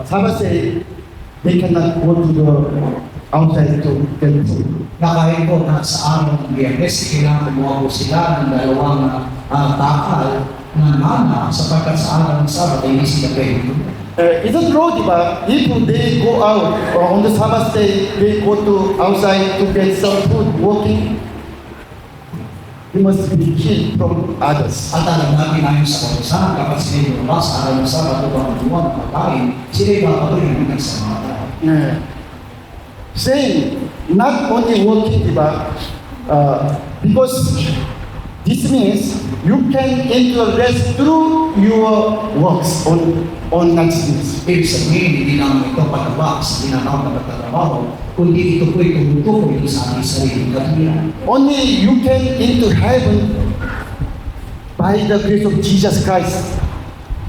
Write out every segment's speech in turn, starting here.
Sabbath day, they cannot go to the outside to get food. Na kahit po na sa araw ng Biyernes, kailangan kumuha po sila ng dalawang takal na mana sapagkat sa araw ng Sabat ay hindi sila pwede. Isn't true, diba? If they go out or on the Sabbath day, they go to outside to get some food, walking, they must be killed from others. At alam natin ayon sa kautusan, kapag sila lumabas sa araw ng Sabat upang magbuwang pagkain, sila ay papatuloy ng isang mga tao. Saying, not only walking, diba? Because this means you can enter rest through your works on righteousness. Ibig sabihin, hindi naman ito pagkabak sa ginagawa ng pagtatrabaho, kundi ito po itutukoy sa ating sariling katulian. Only you can into heaven by the grace of Jesus Christ,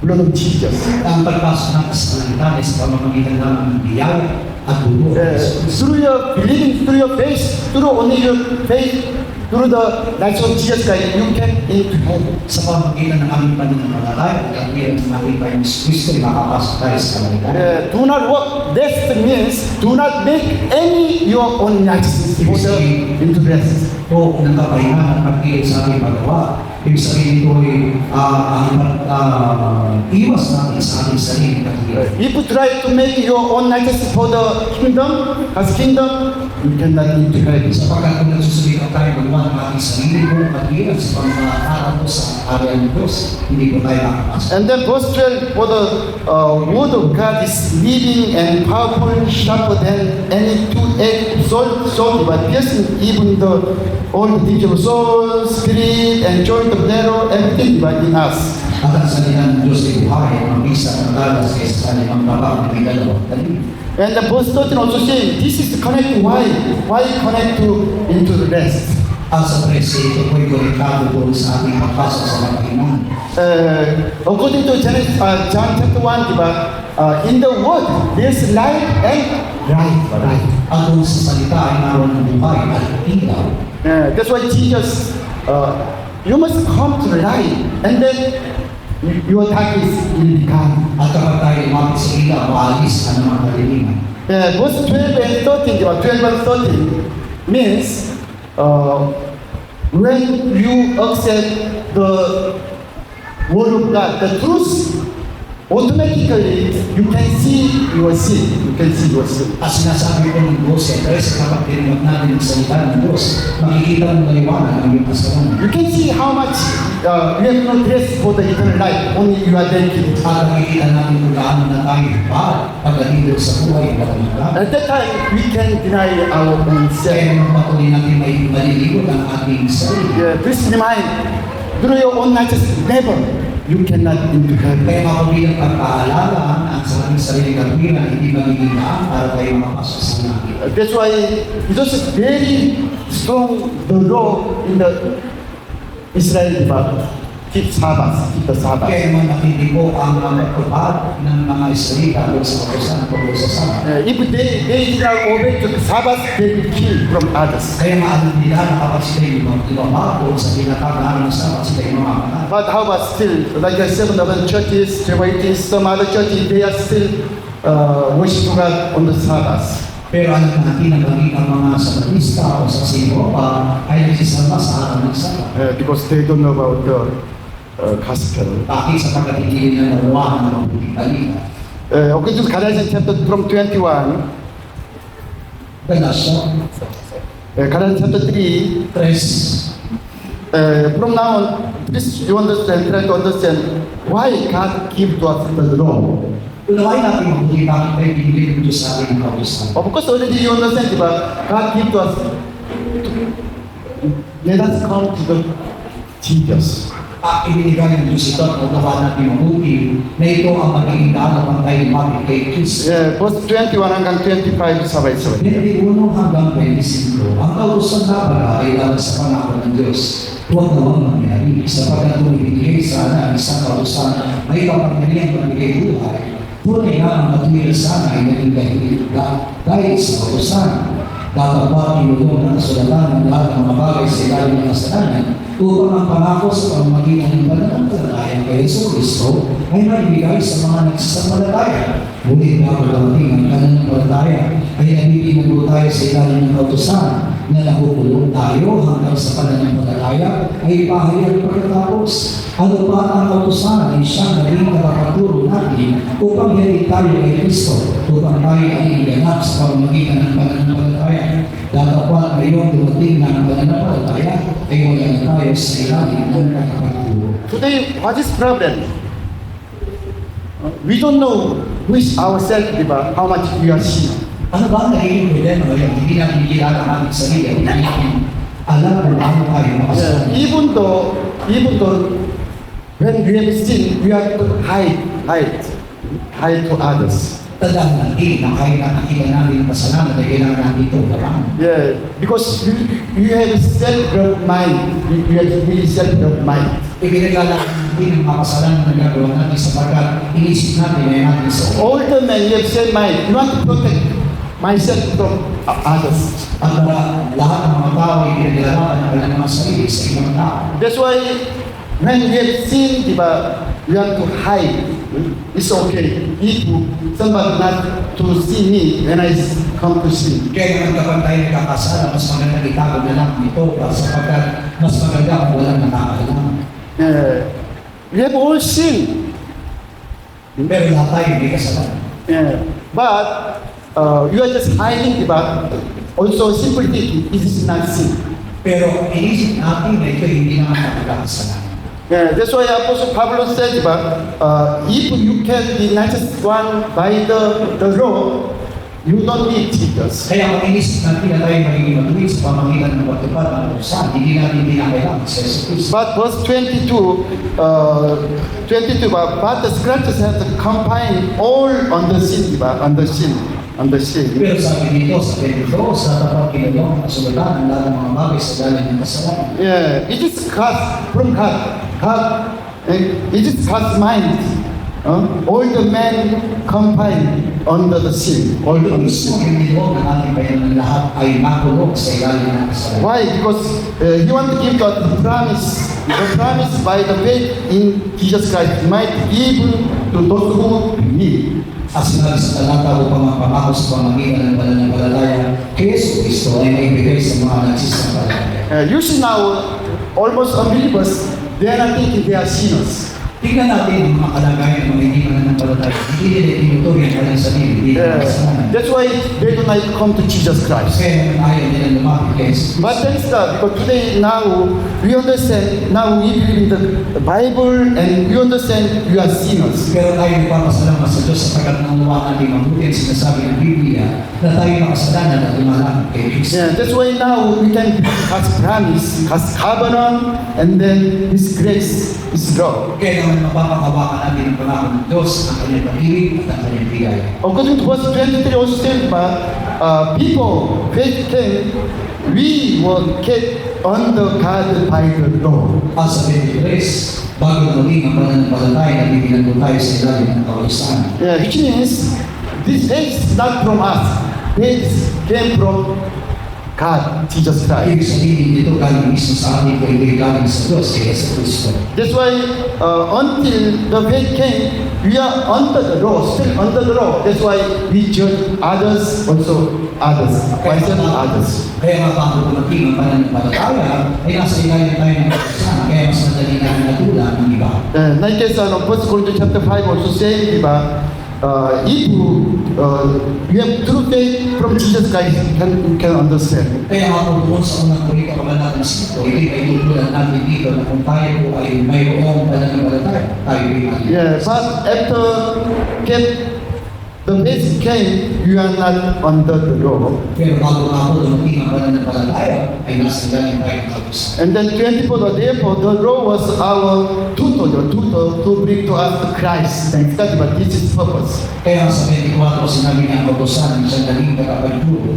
blood of Jesus. Ang pagpasok natin sa kalangitan ay sa pamamagitan lamang ng biyaya at dugo. Through your believing, through your faith, through only your faith, through the light of Jesus Christ, you can into heaven. Sa pamamagitan ng aming pananampalataya at katulian ng ating Panginoon Kristo ay makapasok tayo sa kalangitan. Do not work. This means do not make any your own righteousness into rest. O ng kapahingan at pagkilit sa ating paggawa. Ibig sabihin ito ay iwas natin sa ating sariling katulian. If you try to make your own righteousness for the kingdom, as kingdom, you cannot into heaven. Sapagkat kung nagsusulikat tayo magawa ng ating sarili mo katulian sa pangmaharap mo sa area ng Diyos, hindi po tayo makapasok. And then verse 12, for the word of God is living and powerful, sharper than any two-edged sword, but piercing even all the things of soul, spirit, and joint of marrow, everything but in us. At ang salita ng Diyos ay buhay, ang bisa ng dalas kaysa sa kanyang trabaho ng dalawang talim. And the verse 13 also saying, this is the connect why connect to into the rest. Ang sa presi, ito po'y konektado doon sa ating pagpasok sa kapahingan. According to John chapter 1, diba, in the word, there's light and right. At doon sa salita ay naroon ng buhay at ilaw. That's why Jesus, you must come to the light, and then your darkness will be gone. At kapag tayo lumapit sa ilaw, maalis ang mga kaliliman. Verse 12 and 13, diba, 12 and 13 means when you accept the word of God, the truth, automatically you can see your sin. You can see your sin. At sinasabi ko ng Diyos, siyempre sa kapag tinignan natin ang salita ng Diyos, makikita mo maliwanag ang iyong kasalanan. You can see how much you have no grace for the eternal life. Only you are dedicated. At makikita natin kung gaano na tayo pagdating sa buhay ng kalangitan. At that time, we can deny our own Kaya sin. naman patuloy natin may maliligot ang ating sarili. Please remind, through your own righteousness, never you cannot into heaven. Kaya makabilang pagpaalala ang sa ating sariling katulian hindi magiging daan para tayo makapasok sa langit. That's why it was very strong the law in the Israel Bible. Keep Sabbath, keep the Sabbath. Kaya naman nakindi po ang pagpapad ng mga Israelita doon sa kautusan tungkol sa Sabat. If they did not obey to the Sabbath, they will kill from others. Kaya maalam nila na kapag sila ibang sa tinatagahan ng Sabat, sila yung mamakanal. But how about still, like I said, other churches, Jehovah's, some other churches, they are still worshiping God on the Sabbath. Pero alam natin na maging ang mga Sabatista o sa Sinopa ay nagsisama sa araw ng Sabat. Because they don't know about the gospel. Bakit sapagkat hindi nila nawa ng mabuting balita. Okay, to Galatians chapter from 21, Galasya, Galatians chapter 3, 3, from now on, please you understand, try to understand why God give to us the law. unawain natin mabuti bakit tayo binigay ng Diyos sa ating kautusan. Of course, already you understand, diba? God give to us, let us come to the Jesus. Ibinigay ng Diyos ito at unawain natin mabuti na ito ang magiging daan upang tayo lumapit kay Kristo. Verse 21 hanggang 25, sabay-sabay. 21 hanggang 25, ang kautusan na pala ay laban sa pangako ng Diyos. Huwag nawang mangyari sapagkat kung ibigay sana ang isang kautusan may kapangyarihan magbigay buhay. Tunay nga ang matuwil sana ay naging dahil sa kautusan. Datapwat inulong ng kasulatan ng lahat ng mga bagay sa ilalim ng kasalanan upang ang pangako sa pamamagitan ng pananampalataya kay Yesu Kristo ay maibigay sa mga nagsasampalataya. Ngunit bago dumating ang pananampalataya ay nabibigyan tayo sa ilalim ng kautusan na nakukulong tayo hanggang sa pananampalataya ay pahayag pagkatapos. Ano pa ang kautusan ay siyang naging nakakaturo natin upang hilig tayo kay Kristo, upang tayo ay iganap sa pamamagitan ng pananampalataya. Datapwat ngayong dumating na ang pananampalataya ay wala na tayo sa ilalim ng nakakaturo. Today, what is problem? We don't know who is ourselves, di ba? How much we are sin. Ano ba ang nagiging problema ngayon? Hindi natin kilala ang ating sarili. Hindi natin alam kung ano tayo makasalanan. Even though when we have sin, we have to hide to others. Tandaan natin na kahit nakakita natin ang kasalanan ay kailangan natin ito laban. Yeah, because you have self-doubt mind. You have really self-doubt mind. Ipinaglalaki natin ang mga kasalanan na nagagawa natin sapagkat inisip natin ay natin sa All the men, you have same mind. You want to protect myself from others. Ang lahat ng mga tao ay pinaglalaban ng kanilang mga sarili sa ibang tao. That's why when we have sinned, diba, we have to hide. It's okay. If somebody not to see me when I come to sin. Kaya naman kapag tayo nagkakasala, mas maganda itago na lang ito sapagkat mas maganda kung walang nakakalaman. We have all sinned. Pero lahat tayo may kasalanan. But you are just hiding, diba? Also, simple thing, it is not sin. Pero inisip natin na ito hindi naman nakakasalanan. That's why Apostle Pablo said, diba, if you can be just one by the law, you don't need Jesus. Kaya kung inisip natin na tayo magiging matuwid sa pamagitan ng pagtupad ng kautusan, hindi natin dinakailangan sa Jesus Cristo. But verse 22, but the scriptures have combined all on the sin, diba? On the sin. Pero sabi dito sa 22, sa tapat kinulong ang kasulatan ng lahat ng mga bagay sa dalan ng kasalanan. Yeah, it is God, from God. It is God's mind. All the men combined under the sin. All Ito on the mismo sin. yung nilong ng ating bayan ng lahat ay makulong sa ilalim ng kasalanan. Why? Because He want to give God the promise by the faith in Jesus Christ might give to those who believe. At sinabi sa talata upang ang pangako sa pamagitan ng pananampalataya kay Yesu Cristo ay maibigay sa mga nagsisampalataya. You see now, almost unbelievers, they are not thinking they are sinners. Tingnan natin ang mga kalagayan ng mga hindi mananampalataya. Hindi nila tinutuloy ang kanilang sarili, hindi nila kasalanan. That's why they do not come to Jesus Christ. Kaya naman ayaw nila lumapit kay Jesus. But thanks God, because today now we understand, now we believe in the Bible and we understand we are sinners. Pero tayo nagpapasalamat sa Diyos sapagkat naunawaan natin mabuti ang sinasabi ng Biblia na tayo makasalanan at lumalapit kay Kristo. Yeah, that's why now we can God's promise, God's covenant, and then His grace, His love. Kaya naman mapapakawakan natin ang pangako ng Diyos, ang kanyang pag-ibig at ang kanyang bigay. According to verse 23 also said, people, faith came, we were kept under God by the law. Sa 23, bago maging ang pananampalataya na bibigyan tayo sa ilalim ng kautusan. Yeah, which means this faith is not from us. Faith came from God, Jesus Christ. Ibig sabihin dito galing mismo sa ating kundi galing sa Diyos kay Yesu Cristo. That's why until the faith came, we are under the law, still under the law. That's why we judge others, also others, myself and others. Kaya nga bago dumating ang pananampalataya, ay nasa ilalim tayo ng kautusan, kaya mas madali natin natulan ng iba. Like as 1 Corinthians chapter 5 also saying, diba, if you have true faith from Jesus Christ, you can understand. Kaya nga kung doon sa unang Korinto kabanatang 5, ito ay tutulad natin dito na kung tayo po ay mayroong pananampalataya, tayo ay Yeah, but after the faith came, you are not under the law. Pero bago nga po dumating ang pananampalataya, ay nasa ilalim tayo ng kautusan. And then 24, therefore, the law was our tutor to bring to us the Christ. Thanks God, but this is purpose. Kaya sa 24, sinabi niya ang kautusan, isang daling tagapagturo.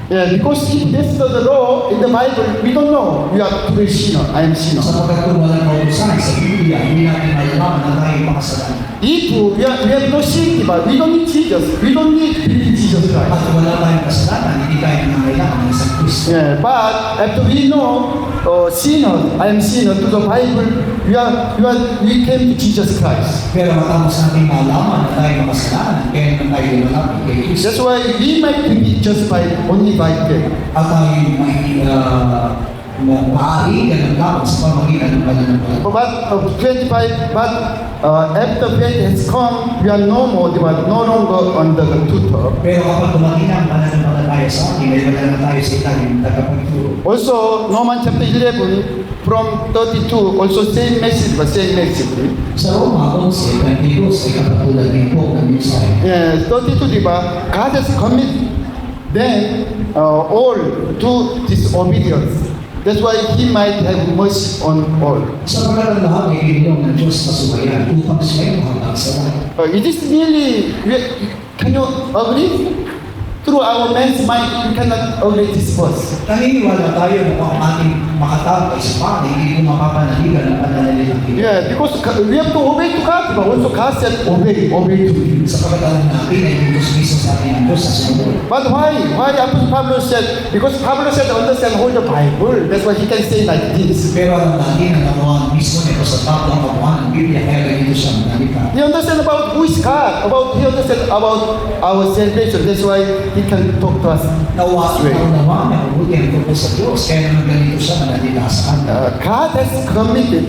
Yeah, because if that's the law in the Bible, we don't know. You are truly sinner. I am sinner. Sapagkat kung walang kautusan sa Biblia, hindi natin malalaman na tayo makasalanan. If we have no sin, but we don't need Jesus. We don't need Jesus Christ. At kung wala tayong kasalanan, hindi tayo nangailangan ng isang Kristo. Yeah, but after we know sinner, I am sinner to the Bible, we came to Jesus Christ. Pero matapos natin malaman na tayo makasalanan, kaya naman tayo lumapit kay Kristo. That's why we might be justified only by faith. At tayo may maaari ng laban sa pamagitan ng pananampalataya. But after faith has come, we are no longer under the tutor. Pero kapag dumating ang pananampalataya sa atin, ay wala na tayo sa ilalim ng tagapagturo. Also, Romans chapter 11, from 32, also same message, but same message. Sa Roma 11:22 ay kapatulan din po ng mensahe. Yes, 32, diba? God has committed them all to disobedience. That's why He might have mercy on all. Sapagkat ang lahat ay ginilong ng Diyos na subayan upang siya'y mahatag sa lahat. It is really, can you agree? Through our man's mind, we cannot agree this verse. Naniniwala tayo na kung ang ating makatawag ay sa pangit, hindi ko mapapanaligan ang pananalihan. Yeah, because we have to obey to God, but also God said obey to Him. Sapagkat alam natin ay yung Diyos mismo sa ating ang Diyos sa sumunod. But why? Why Apostle Pablo said? Because Pablo said understand all the Bible. That's why he can say like this. Pero alam natin na nakuha mismo nito sa tapo ng kabuhan ng Biblia, kaya ganito siya manalita. He understand about who is God. He understand about our salvation. That's why he can talk to us. Nawa niya ang buti ang tungkol sa Diyos, kaya naman ganito siya manalita sa atin. God has committed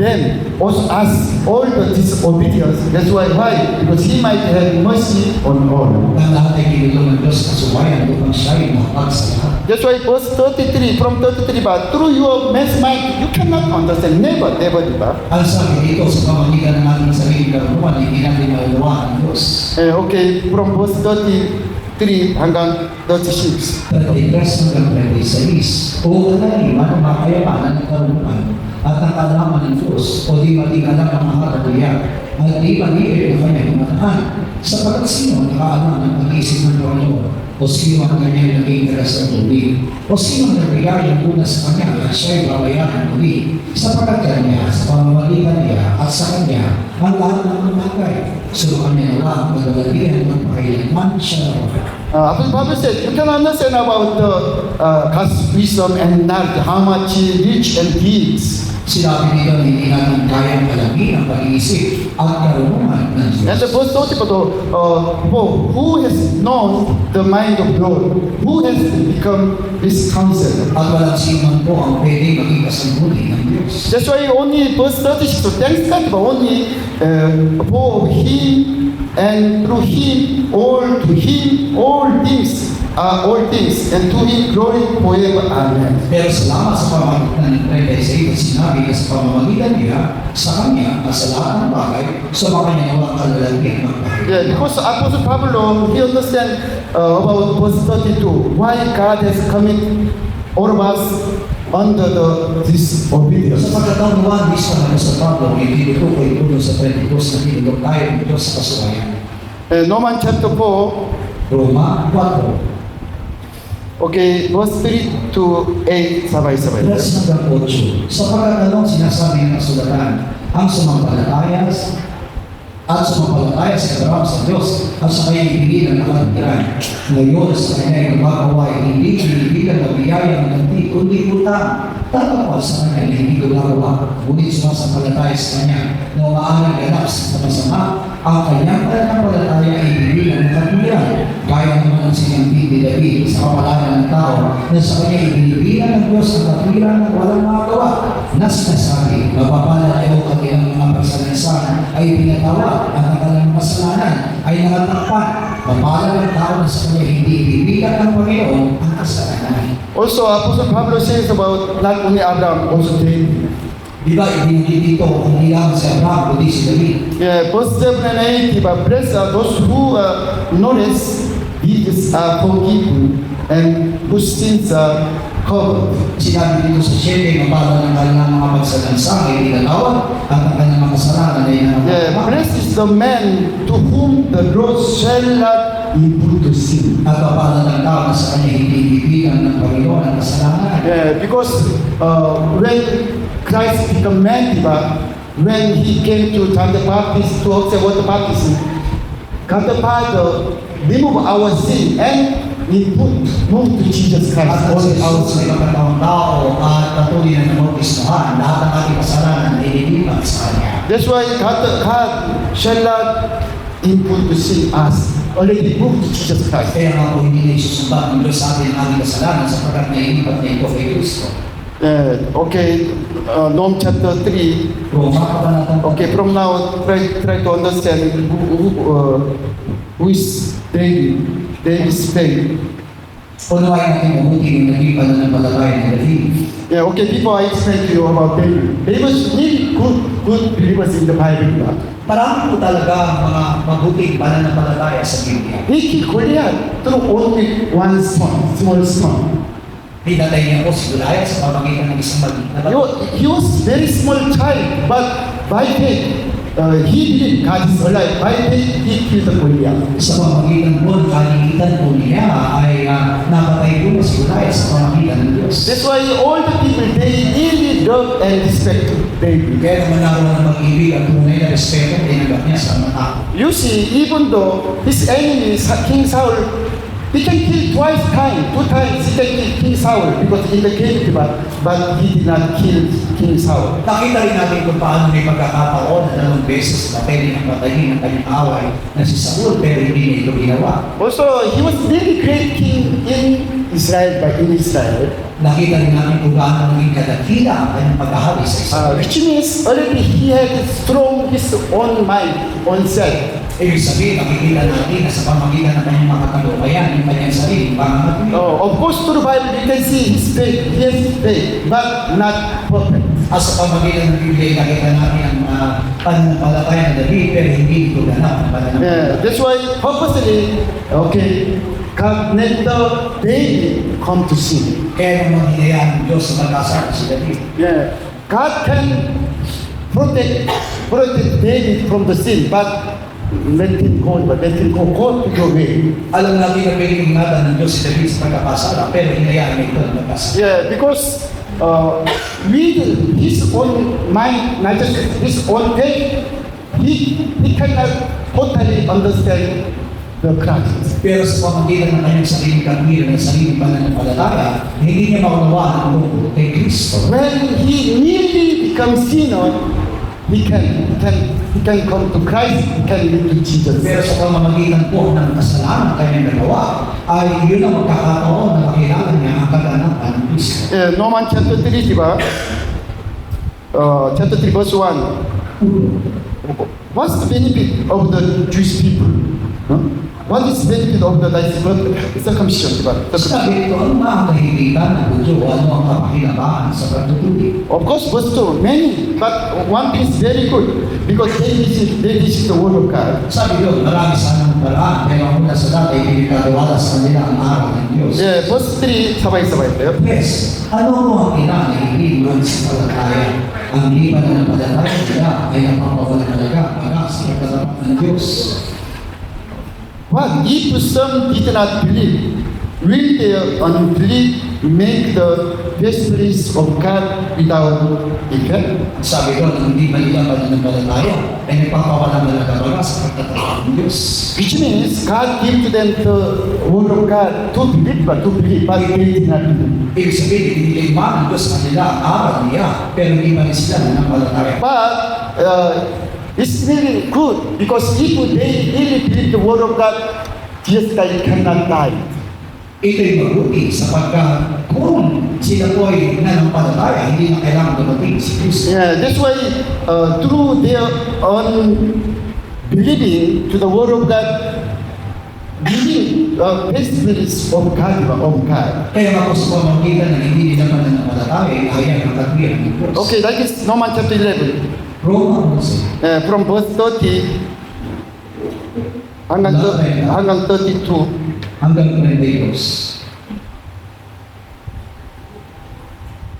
them, also us, all the disobedience. That's why? Because He might have mercy on all. Ang lahat ay ginilong ng Diyos na subayan upang siya'y mahatag sa lahat. That's why verse 33, from 33, but through your man's mind, you cannot understand. Never, diba? Ang sabi dito sa pamamagitan ng ating sariling karunungan, hindi natin malalawan ng Diyos. Okay, from verse 33 hanggang 36. 33 hanggang 36. O kanaliman ang makayamanan ng karunungan at ang kalaman ng Diyos, o di matingala ang mga katulian, at di maliit ang kanyang matahan. Sapagkat sino nakaalam ng pag-isip ng Panginoon, o sino ang kanyang naging interes ng tubig, o sino ang nagbigay ng una sa kanya at siya'y babayaran ng tubig, sapagkat kanya, sa pamamalitan niya at sa kanya, ang lahat ng lumagay. So kanya nawa ang magagalihan ng pakailanman siya nawa. Apostle Pablo said, you can understand about the God's wisdom and knowledge, how much He rich and deeds. Sinabi nito na hindi natin kayang alamin ang pag-iisip at karunungan ng And the Diyos. verse 30, who has known the mind of God? Who has become His counselor? At walang siman po ang pwede maging kasangguni ng Diyos. That's why only verse 36, so thanks God, but only for Him and through Him, all things are all things, and to Him glory forever. Amen. Pero salamat sa pamamagitan ng 36 at sinabi na sa pamamagitan niya, sa Kanya, at sa lahat ng bagay, sa mga kanya walang kalalagyan ng bagay. Yeah, because Apostle Pablo, he understand about verse 32, why God has committed all of us under this obedience. Sa pagkataon mismo na sa Pablo, hindi ito kay Puno sa 32 na tinulog tayo ng Diyos sa kasuwayan. Romans chapter 4, Roma 4. okay, verse 3 to 8, sabay-sabay. Verse hanggang 8. Sapagkat anong sinasabi ng kasulatan, ang sumampalataya at sumampalataya sa katarap sa Diyos at sa kanyang ibigilan ng kapatiran. Ngayon sa kanyang gumagawa ay hindi kinibigan na biyaya ng ganti, kundi utang. Tatapos sa kanya na hindi gumagawa, ngunit sumasampalataya sa kanya na umaalang ganap sa masama, ang kanyang pananampalataya ay ibigilan ng kapatiran. Kaya naman ang sinabi ni David sa kapalaran ng tao na sa kanya ibinibilan ng Diyos ang kapatiran ng walang makagawa na sinasabi, mapapala kayo kanilang mga pagsalasan ay pinatawa at ang kanilang kasalanan ay nakatakpan. Mapala ng tao na sa kanya hindi ibibilan ng Panginoon ang kasalanan. Also, Apostle Pablo says about not only Abraham, also David. Di ba, hindi dito hindi lang si Abraham, kundi si David. Yeah, verse 7 and 8, but blessed are those who notice deeds are forgiven and whose sins are covered. Sinabi dito sa 7, mapala ng kanilang mga pagsalansang ay tinatawad at ang kanilang mga kasalanan ay Yeah, blessed is the man to whom the Lord shall not he put to sin. At paano ng tao na sa kanya hindi ibigan ng Panginoon ang kasalanan? Yeah, because when Christ became man, diba, when he came to John the Baptist to accept water baptism, God the Father remove our sin and he moved to Jesus At Christ. all All out our sa sin. ibang tao at patuloy na namumpistuhan, lahat ng ating kasalanan ay inibigan sa kanya. That's why God shall not input to sin us. Already moved to Jesus Christ. Kaya nga po hindi na isusumbat ng Diyos sa atin ang ating kasalanan sapagkat nailipat na ito kay Kristo. Okay, Rome chapter 3. Roma, kabanatang Okay, from now, try to understand who is David. David's faith. unawain natin mabuti yung naging pananampalataya ng David. Yeah, okay, before I explain to you about David, David was really good believers in the Bible. Diba? Marami po talaga mga mabuting pananampalataya sa Biblia. He killed Goliath through only one stone, small stone. Pinatay niya po si Goliath sa pamagitan ng isang maliit na bato. He was very small child, but by faith, he believed God is alive. By faith, he killed the Goliath. Sa pamagitan po, kalinitan po niya ay napatay po si Goliath sa pamagitan ng Diyos. That's why all the people, they really love and respect David. Kaya naman naroon ng mag-ibig at tunay na respeto at tinanggap niya sa mga tao. You see, even though his enemy, King Saul, he can kill two times he can kill King Saul because in the cave, but he did not kill King Saul. Nakita rin natin kung paano may pagkakataon na dalawang beses na pwede nang patayin ang kanyang away na si Saul pero hindi niya ito ginawa. Also, he was really great king in Israel, Nakita rin natin kung gaano naging kadakila ang kanyang paghahari sa Israel. which means already he had strong his own mind, own self. Ibig sabihin, nakikita natin na sa pamagitan ng kanyang mga talumpayan, yung kanyang sarili, pangangatwi. Of course, through the Bible, you can see his faith, but not perfect. At sa pamagitan ng Biblia, nakita natin ang pananampalataya ng David, pero hindi ito ganap ang pananampalataya. That's why purposely, okay, God let the David come to sin. Kaya naman hinayaan ng Diyos sa magkasama si David. Yeah, God can protect David from the sin, but let him go to your way. Alam natin na pwedeng ingatan ng Diyos si David sa pagkakasala, pero hinayaan niya ito ang magkasala. Yeah, because with his own mind, not just his own faith, he cannot totally understand the Christ. Pero sa pamagitan ng kanyang sariling katwiran at sariling pananampalataya, hindi niya maunawaan ang tungkol kay Kristo. When he nearly becomes sinner, he can come to Christ, he can live to Jesus. Pero sa pamamagitan po ng kasalanan na kanyang nagawa, ay yun ang magkakataon na makilala niya ang kaganapan ng Kristo. Romans chapter 3, diba? Chapter 3 verse 1. What's the benefit of the Jewish people? Huh? What is the benefit of the circumcision? Diba? Sabi ito, ano ang kahigitan ng Budyo? Ano ang kapakinabangan sa pagtutuloy? Of course, verse 2, many, but one thing is very good because they receive the word of God. Sabi doon, marami sanang paraan, kaya muna sa dati, pinagkatiwala sa kanila ang araw ng Diyos. Yeah, verse 3, sabay-sabay tayo. Yes, ano mo ang pinanahihig mo sa palataya? Ang liban ng palataya nila ay napapawala talaga para sa pagkatapat ng Diyos. What if some did not believe? Will their unbelief make the vestries of God without effect? Sabi doon, ang hindi malilaban ng palataya ay nagpapawala talaga para sa pagkatapat ng Diyos. Which means God gave to them the word of God to believe, but they did not believe. Ibig sabihin, iniliman ng Diyos kanila ang aral niya, pero hindi man sila nanampalataya. But it's really good because if they really believe the word of God, Jesus Christ cannot die. Ito'y mabuti sapagkat kung sila po ay nanampalataya, hindi na kailangan dumating si Kristo. Yeah, that's why through their own believing to the word of God, believing vestries of God. Kaya nga po sa pamagitan ng hindi nila mananampalataya, ay hayag ang katwiran ng Diyos. Okay, that is Romans chapter 11. Roma 11. From verse 30 hanggang 32. Hanggang 32.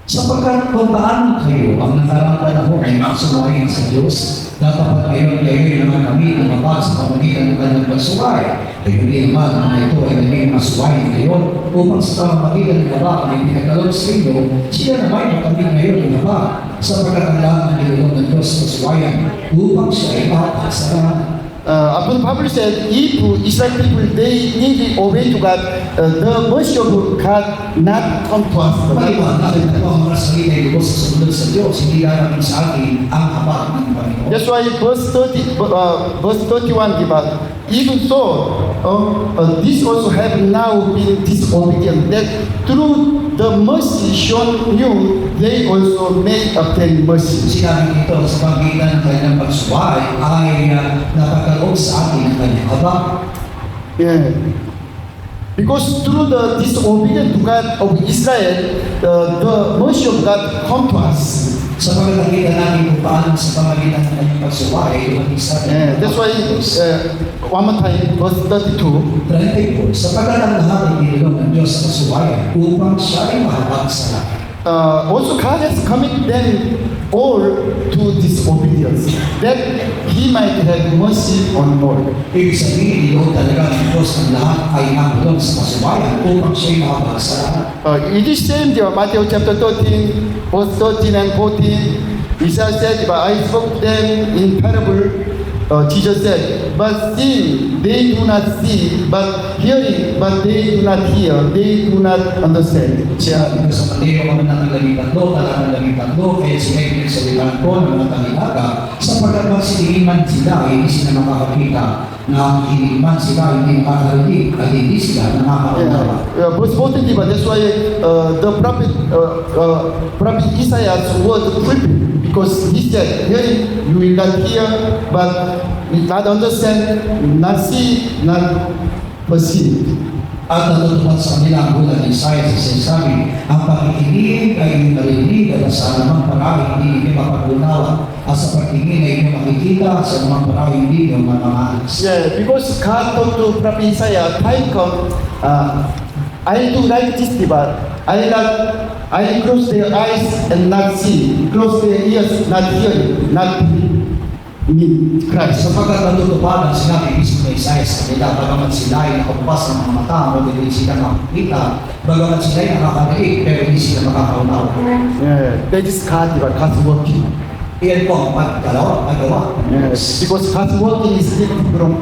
Sapagkat kung paano kayo ang nakaraang panahon ay masumayin sa Diyos, Datapat ngayon kayo naman kami ang mabag sa pamagitan ng kanyang pagsuway. Kayo din naman ang mga ito ay naging masuway ngayon upang sa pamagitan ng mabag na pinagkalog sa inyo, siya naman ang kami ngayon ng mabag sa pagkakalaan ng nilulong ng Diyos sa suwayan upang siya ay makakasalanan. Apostle Paul said, if Israel people they need to obey to God, the mercy of God not come to us. Maliwanag na po ang mga salita ay lubos sa sumunod sa Diyos, hindi lamang sa atin ang habag ng Panginoon. That's why verse 31 give us. Even so, this also have now been disobedient. That through the mercy shown you, they also may obtain mercy. Sinabi dito sa pamagitan ng kanyang pagsuway ay napagkaloob sa atin ang kanyang habag. Yeah. Because through the disobedience to God of Israel, the mercy of God come to us. Sa pagkakita natin kung paano sa pamagitan ng kanyang pagsuway, dumating sa atin. Yeah, that's why one more time, verse 32. 34, sapagkat ang lahat ay nilulong ng Diyos sa kasuwayan upang siya ay mahabag sa lahat. Also, God has committed them all to disobedience, that He might have mercy on all. Ibig sabihin, nilulong talaga ng Diyos ang lahat ay nabulong sa kasuwayan upang siya ay mahabag sa lahat. It is same there, Matthew chapter 13, verse 13 and 14. Jesus said, but I spoke to them in parable. Jesus said, but seeing they do not see, but hearing, but they do not hear, they do not understand. Siya, ito sa Mateo, kami ng 13, talatang 13, kaya sila pinagsabihan ko ng mga talilaga, sapagkat magsilingin man sila, hindi sila makakakita, na hindi man sila, hindi makakarinig, at hindi sila nakakaunawa. Verse 14, but that's why the prophet Isaiah's word fulfilled, because he said, hearing you will not hear, but not understand, not see, not perceive. At natutupad sa kanila ang bulan ng Isaiah sa sinasabi, ang pakikinig ay yung narinig at sa anumang parang hindi niyo mapag-unawa at sa pagtingin ay yung makikita sa anumang parang hindi niyo mamamalas. Yeah, because God told to prophet Isaiah, time come, I do like this, but I close their eyes and not see, close their ears not hear, not mean Christ. Sapagkat natutupad ang sinabi mismo ng Isaiah sa kanila, bagamat sila ay nakabukas ng mga mata, hindi sila makikita, bagamat sila ay nakakarinig, pero hindi sila makakaunawa. Yeah, that is God, but God's working. Iyan po ang paggawa. Yes, because God's working is different from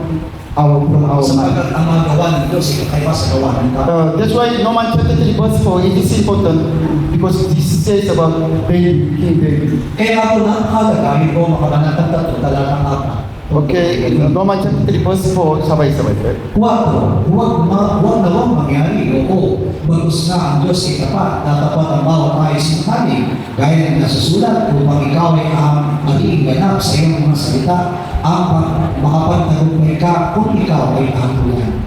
our mind. Sapagkat ang mga gawa ng Diyos ay kakaiba sa gawa ng tao. That's why Romans chapter 3 verse 4 it is important because this says about David, King David. Kaya ako napakalaga, hindi ko makabanatang tatlo talatang 4. Okay, Romans chapter 3 verse 4, sabay-sabay. Huwag nawang mangyari, oo. Bagus na ang Diyos ay tapat, tatapat ang bawat ayos ng hanig, gaya ng nasusulat, upang ikaw ay magiging ganap sa iyong mga salita, ang makapagtagumpay ka kung ikaw ay hanggulan.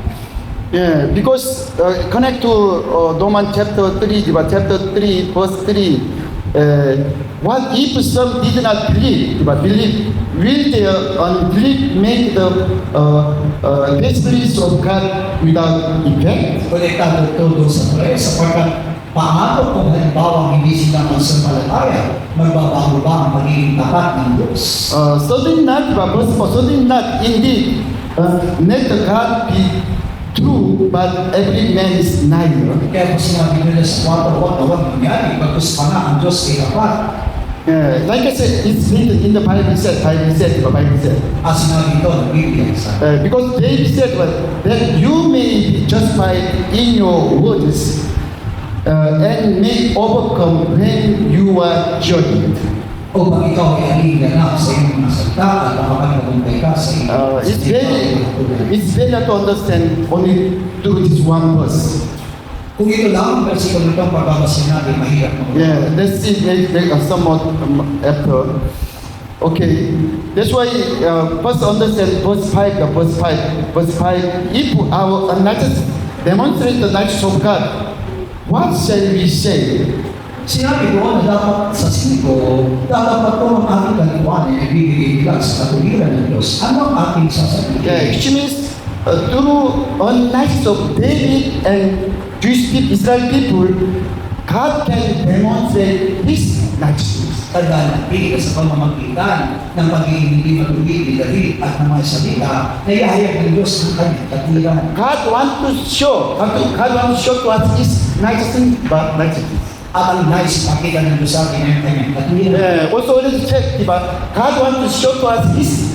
Yeah, because connect to Romans chapter 3, chapter 3 verse 3. What if some did not believe, but believe? Will their unbelief make the testimonies of God without effect? Konektado ito doon sa pre, sapagkat paano kung halimbawa hindi sila magsampalataya, magbabago ba ang pagiging tapat ng Diyos? Certainly not, verse 4, certainly not indeed. Let the God be true, but every man is liar. Kaya po sinabi nila sa 4, huwag nangyari, bagus pa na ang Diyos ay tapat. Like I said, it's written in the Bible said. Sinabi ito, Biblia sa Because David said that you may be justified in your words and may overcome when you are judged. Upang ikaw ay aling ganap sa iyong mga salita at makapagtagumpay ka sa iyong It's very hard to understand only through this one verse. Kung ito lang ang versikulo itong pagbabasin natin, mahirap mo. Yeah, let's see somewhat after. Okay, that's why first understand verse 5. If our knowledge demonstrate the knowledge of God, what shall we say? Sinabi ko na dapat sa siko, dapat po ang ating kaliwan ay nagbibigay bilang sa katuliran ng Diyos. Ano ang ating sasabihin? Yeah, which means through knowledge of David and Jewish people, Israel people, God can demonstrate His righteousness. Tandaan natin sa pamamagitan ng pagiging hindi matubig-bidali at ng mga salita na ihayag ng Diyos ang kanyang katwiran. God wants to show to us His righteousness, but righteousness. At ang nais pakita ng Diyos sa atin ay ang kanyang katwiran. Also, let's check, God wants to show to us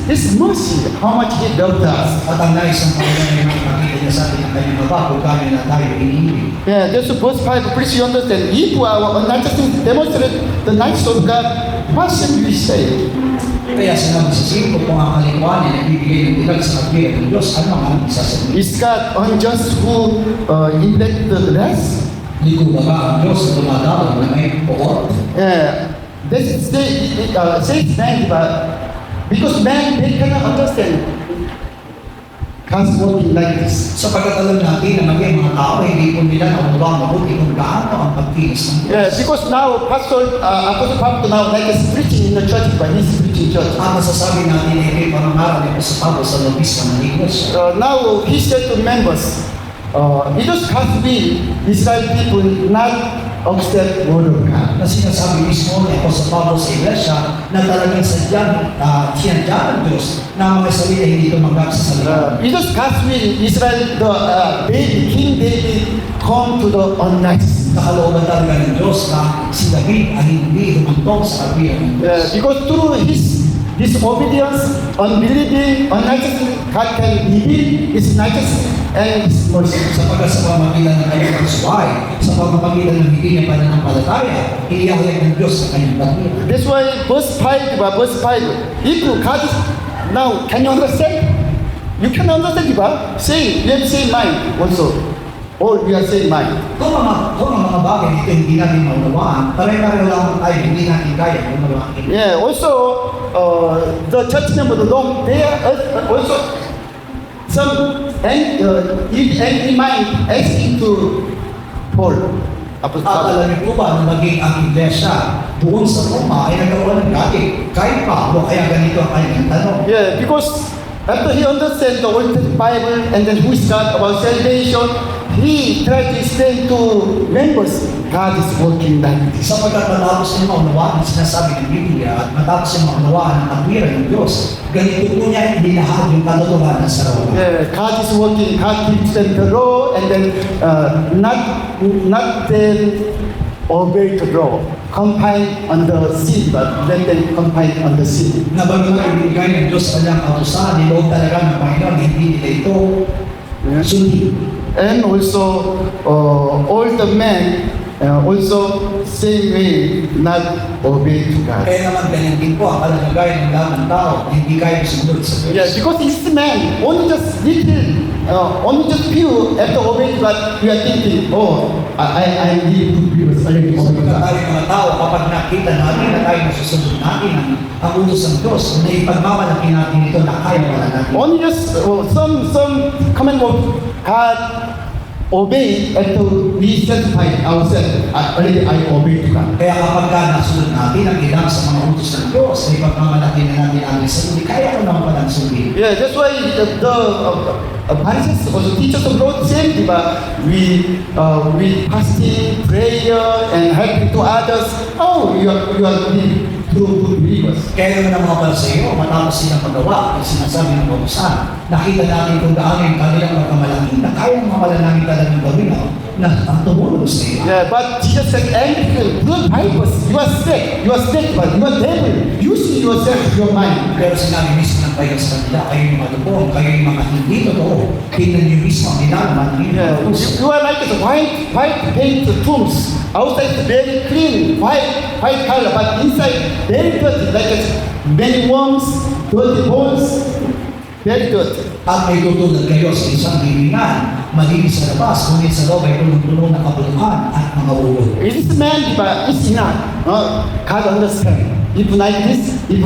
His mercy, how much He loved us. At ang nais ang Panginoon ay makita niya sa atin ang kanyang baba kung kami na tayo iniibig. Yeah, that's verse 5. Please you understand. If our unrighteousness demonstrate the nights of God, what should we say? Kaya sinabi sa 5, kung ang kalikuan ay nagbibigay ng ilag sa katwiran ng Diyos, ano ang isasabihin? Is God unjust who elect the rest? Ligo ba ba ang Diyos na dumadaan na may poot? This says man, but because man, they cannot understand God's working like this. Sapagkat alam natin na maging mga tao, hindi po nila naunawang mabuti kung gaano ang pagtiis ng Diyos. Because now Apostle Pablo now like is preaching in the church, but he's preaching church. Ang masasabi natin ay kay pamangaral ni sa Pablo sa labis ng iglesia. Now he said to members, it was God's will, Israel people not accept word of God. Na sinasabi mismo ni Apostol Pablo sa iglesia na talagang sadyang tinadya ng Diyos na ang mga salita hindi tumanggap sa salita. It was God's will, Israel, King David come to the unrighteous. Nakalooban talaga ng Diyos na si David ay hindi humantong sa kabilang ng Diyos. Because through his disobedience, unbelieving, unrighteousness, God can reveal His righteousness and His mercy. Sapagkat sa pamamagitan ng kanyang pagsuway, sa pamamagitan ng hindi niya pananampalataya, iyahayag ng Diyos sa kanyang katwiran. That's why verse 5, if God is, now can you understand? You can understand, diba? Say, you have same mind also. Or we are same mind. Kung mga bagay dito hindi natin maunawaan, pare-pareho lang tayo hindi natin kaya maunawaan. Yeah, also, the church member, they are also some angry mind asking to Paul. At alam niyo po ba na maging ang iglesia doon sa Roma ay nagkaroon ng galit kahit pa o kaya ganito ang kanyang tanong. Yeah, because after he understands the Old Bible and then who is God about salvation, he tried to explain to members, God is working like this. Sapagkat matapos niya maunawaan ang sinasabi ng Biblia at matapos niya maunawaan ang katwiran ng Diyos, ganito po niya inilahad yung katotohanan sa Roma. Yeah, God is working, God gives them the law and then not then obey the law. Confine on the sin, but let them confine on the sin. Na bago ibigay ng Diyos sa kanyang kautusan, niloob talaga ng Panginoon, hindi nila ito sundin. And also, all the men also same way not obey to God. Kaya naman ganyan din po ang kalagayan ng lahat ng tao, hindi kaya sumunod sa Diyos. Yeah, because this man only just little, only just few after obeying God, we are thinking, oh, I need to be already obeying Sapagkat God. tayo mga tao, kapag nakita natin na tayo nasusunod natin ang utos ng Diyos, na ipagmamalaki natin ito na kaya wala natin. Only just some comment of God obey until we satisfy ourselves. Already I obey to God. Kaya kapag nasunod natin ang ilang sa mga utos ng Diyos, ay ipagmamalaki na natin ang sarili, kaya ko naman palang sundin. Yeah, that's why the Pharisees or the teachers of Lord said, we fasting, prayer, and helping to others. Oh, you are true good believers. Kaya naman ang mga Pariseo, matapos silang magawa ang sinasabi ng pautusan, nakita natin kung gaano yung kanilang pagkamalaki na kaya mamala namin talagang gawin na ang tumulong sa iyo. Yeah, but Jesus said, "Angel, good vipers, you are sick, but you are devil. You see yourself, your mind." Pero sinabi mismo ng Panginoon sa kanila, kayo yung malubong, kayo yung mga hindi totoo, tingnan niyo mismo ang nilalaman ng inyong Yeah, puso. you are like the white paint tombs. Outside is very clean, white color, but inside very dirty, like many worms, dirty bones, very dirty. At may tutulad kayo sa isang libingan, malinis sa labas, ngunit sa loob ay punong-puno ng kabuluhan at mga ulo. It is man, but it's enough. God understand. If like this, if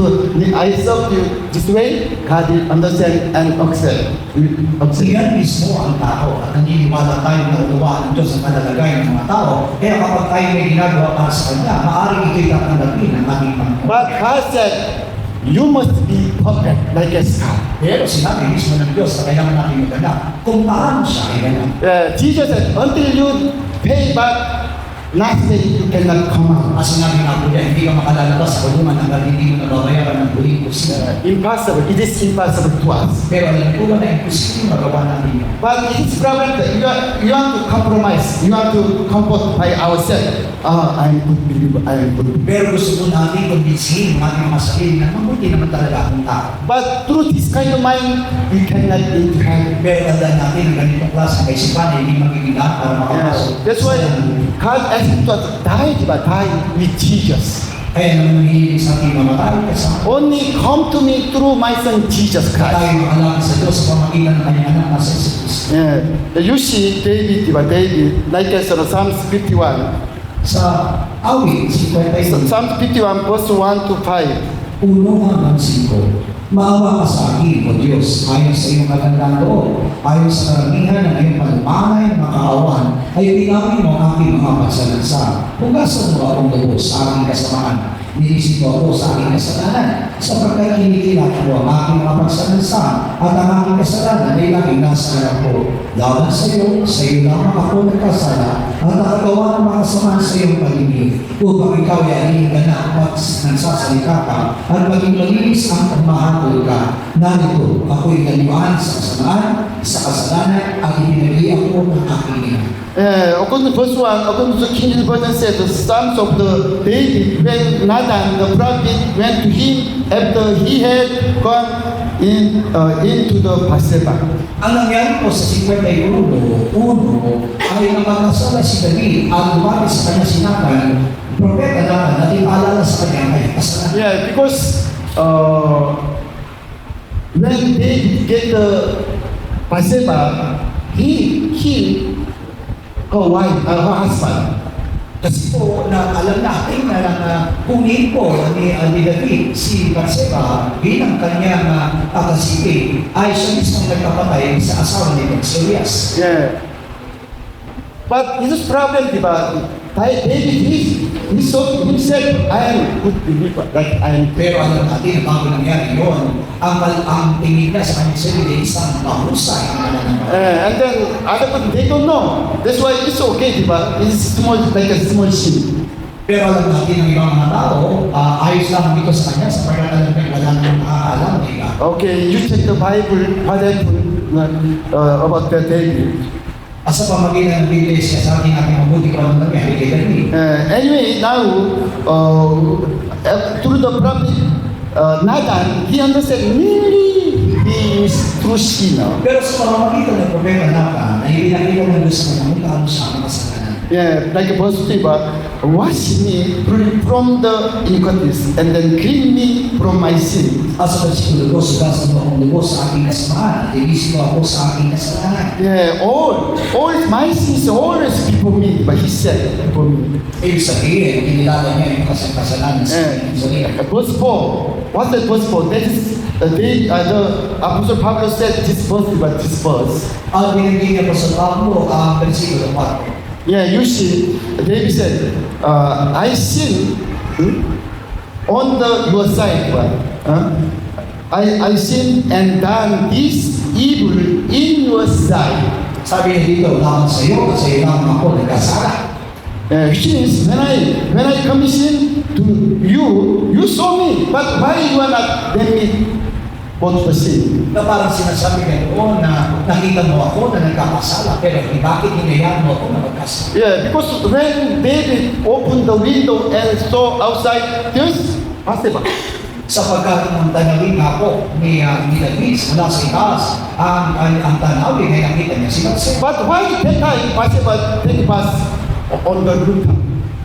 I serve you this way, God will understand and accept. Siyan mismo ang tao at naniniwala tayo na utuwaan ng Diyos ang kalalagayan ng mga tao. Kaya kapag tayo may ginagawa para sa Kanya, maaaring ito'y tatanggapin ng ating Panginoon. But God said, you must be perfect like a star. Pero sinabi mismo ng Diyos na kailangan natin maganda kung paano siya ay ganyan. Jesus said, until you pay back Nothing you cannot come out. Ang sinabi nga po niya, hindi ka makalalabas sa kulungan hanggang hindi mo nababayaran ng huling kusina. Impossible. It is impossible to us. Pero alam po ba na imposible magawa namin yun? But it is problem that you want to compromise. You want to comfort by ourselves. I'm good believer. I am good. Pero gusto po natin kumbinsihin ang ating mga sarili na mabuti naman talaga akong tao. But through this kind of mind, we cannot interact. Pero tandaan natin ang ganitong klase ng kaisipan ay hindi magiging lahat para makapasok. That's why God asked us to die, but die with Jesus. Kaya naman hinihiling sa ating mamatay kasama. Only come to me through my son Jesus Tayo Christ. makalapit sa Diyos sa pamagitan ng kanyang anak na sa Jesus. Yeah. You see, David, like I said, Psalms 51. Sa awit, 51, Psalms 51, verse 1 to 5. 1 hanggang 5. Maawa ka sa akin, O Diyos, ayon sa iyong magandang loob, ayon sa karamihan ng iyong pagmamay ng makaawan, ay pinawin mo ang aking mga pagsalansa. Hugasan mo akong lubos sa aking kasamaan. Nilisip mo ako sa aking kasalanan, sapagkat kinikilala ko ang aking mga pagsalansa, at ang aking kasalanan ay laging nasa harap ko. Laban sa iyo lamang ako nagkasala, at nakagawa ng mga kasamaan sa iyong paligid, upang ikaw ay alingin ka na at nagsasalita ka, at maging malinis ang pagmahal ka. Narito, ako'y naliwaan sa kasamaan, sa kasalanan, at hinili ako ng aking ina. According to verse 1, according to King James Version says, the Psalms of the David, when Nathan the prophet went to him after he had gone into the Bathsheba. Ang nangyari po sa 51, ay nangakasala si David at lumapit sa kanya si Nathan, propeta Nathan, at ipaalala sa kanya ay kasalanan. Yeah, because when David get the Bathsheba, he killed her wife, her husband. Kasi po, na alam natin na kunin po ni David si Bathsheba bilang kanyang kakasipin ay siya mismong nagkapatay sa asawa ni Urias. Yeah. But this problem, diba? David, he saw himself, I am good believer, that I am. Pero alam natin, bago nangyari yun, ang tingin na sa kanyang sarili, isang mahusay ang mananamay. And then other people, they don't know. That's why it's okay, diba? It's small, like a small sin. Pero alam natin ang ibang mga tao, ayos lang dito sa kanya, sa pagkakalam na wala nang makakaalam nila. Okay, you check the Bible, what happened about that David. Sa pamagitan ng Biblia, sa ating mabuti ko ang nangyari kay David. Anyway, now, through the prophet Nathan, he understood really he is true sinner. Pero sa pamamagitan ng propeta Nathan, ay pinakita ng Diyos na namuntaan sa mga kasalanan. Yeah, like verse 3, wash me from the iniquities and then clean me from my sin. Sa versikulo 2, sugasan mo akong lubos sa aking kasamaan at ilisip mo ako sa aking kasalanan. Yeah, all my sins always before me, but he said before me. Ibig sabihin, kinilala niya yung kasalanan sa aking sarili. Verse 4, what's that verse 4? That is the Apostle Pablo said this verse, but this verse. Ang binigay niya po sa Pablo, ang versikulo 4. Yeah, you see, David said, I sin on your side, but I sin and done this evil in your sight. Sabi niya dito, laban sa iyo at sa iyo lang ako nagkasala. Which means when I commission to you, you saw me, but why you are not let me both the sin? Na parang sinasabi niya doon na nakita mo ako na nagkakasala, pero bakit hinayaan mo ako na magkasala? Yeah, because when David opened the window and saw outside, there's Bathsheba. Sapagkat nang tanawin ako ni David mula sa itaas, ang tanawin ay nakita niya si Bathsheba. But why that time Bathsheba take pass on the rooftop?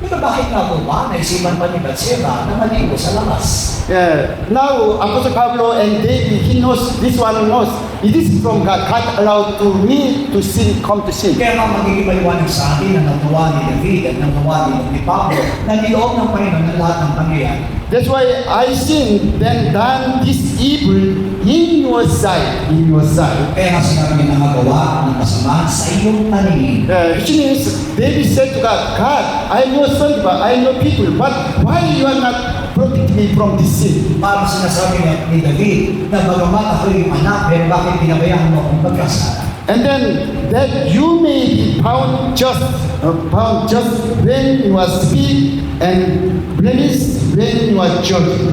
Pero bakit nga po ba naisipan pa ni Bathsheba na maligo sa labas? Yeah. Now Apostle Pablo and David, he knows, this one knows, it is from God. God allowed to me to sin, come to sin. Kaya nga magiging maliwanag sa atin na nagawa ni David at nagawa ni Pablo na niloob ng Panginoon ng lahat ng pangyayari. That's why I sinned, then done this evil in your sight, in your sight. Kaya nga sinabi niya na magawa ng masama sa iyong paningin. Which means David said to God, God, I am your son, but I am your people, but why you are not protect me from this sin? Parang sinasabi niya ni David na bagamat ako yung anak, pero bakit pinabayaan mo akong magkasala? And then that you may be found just when you are speak and blameless when you are judged.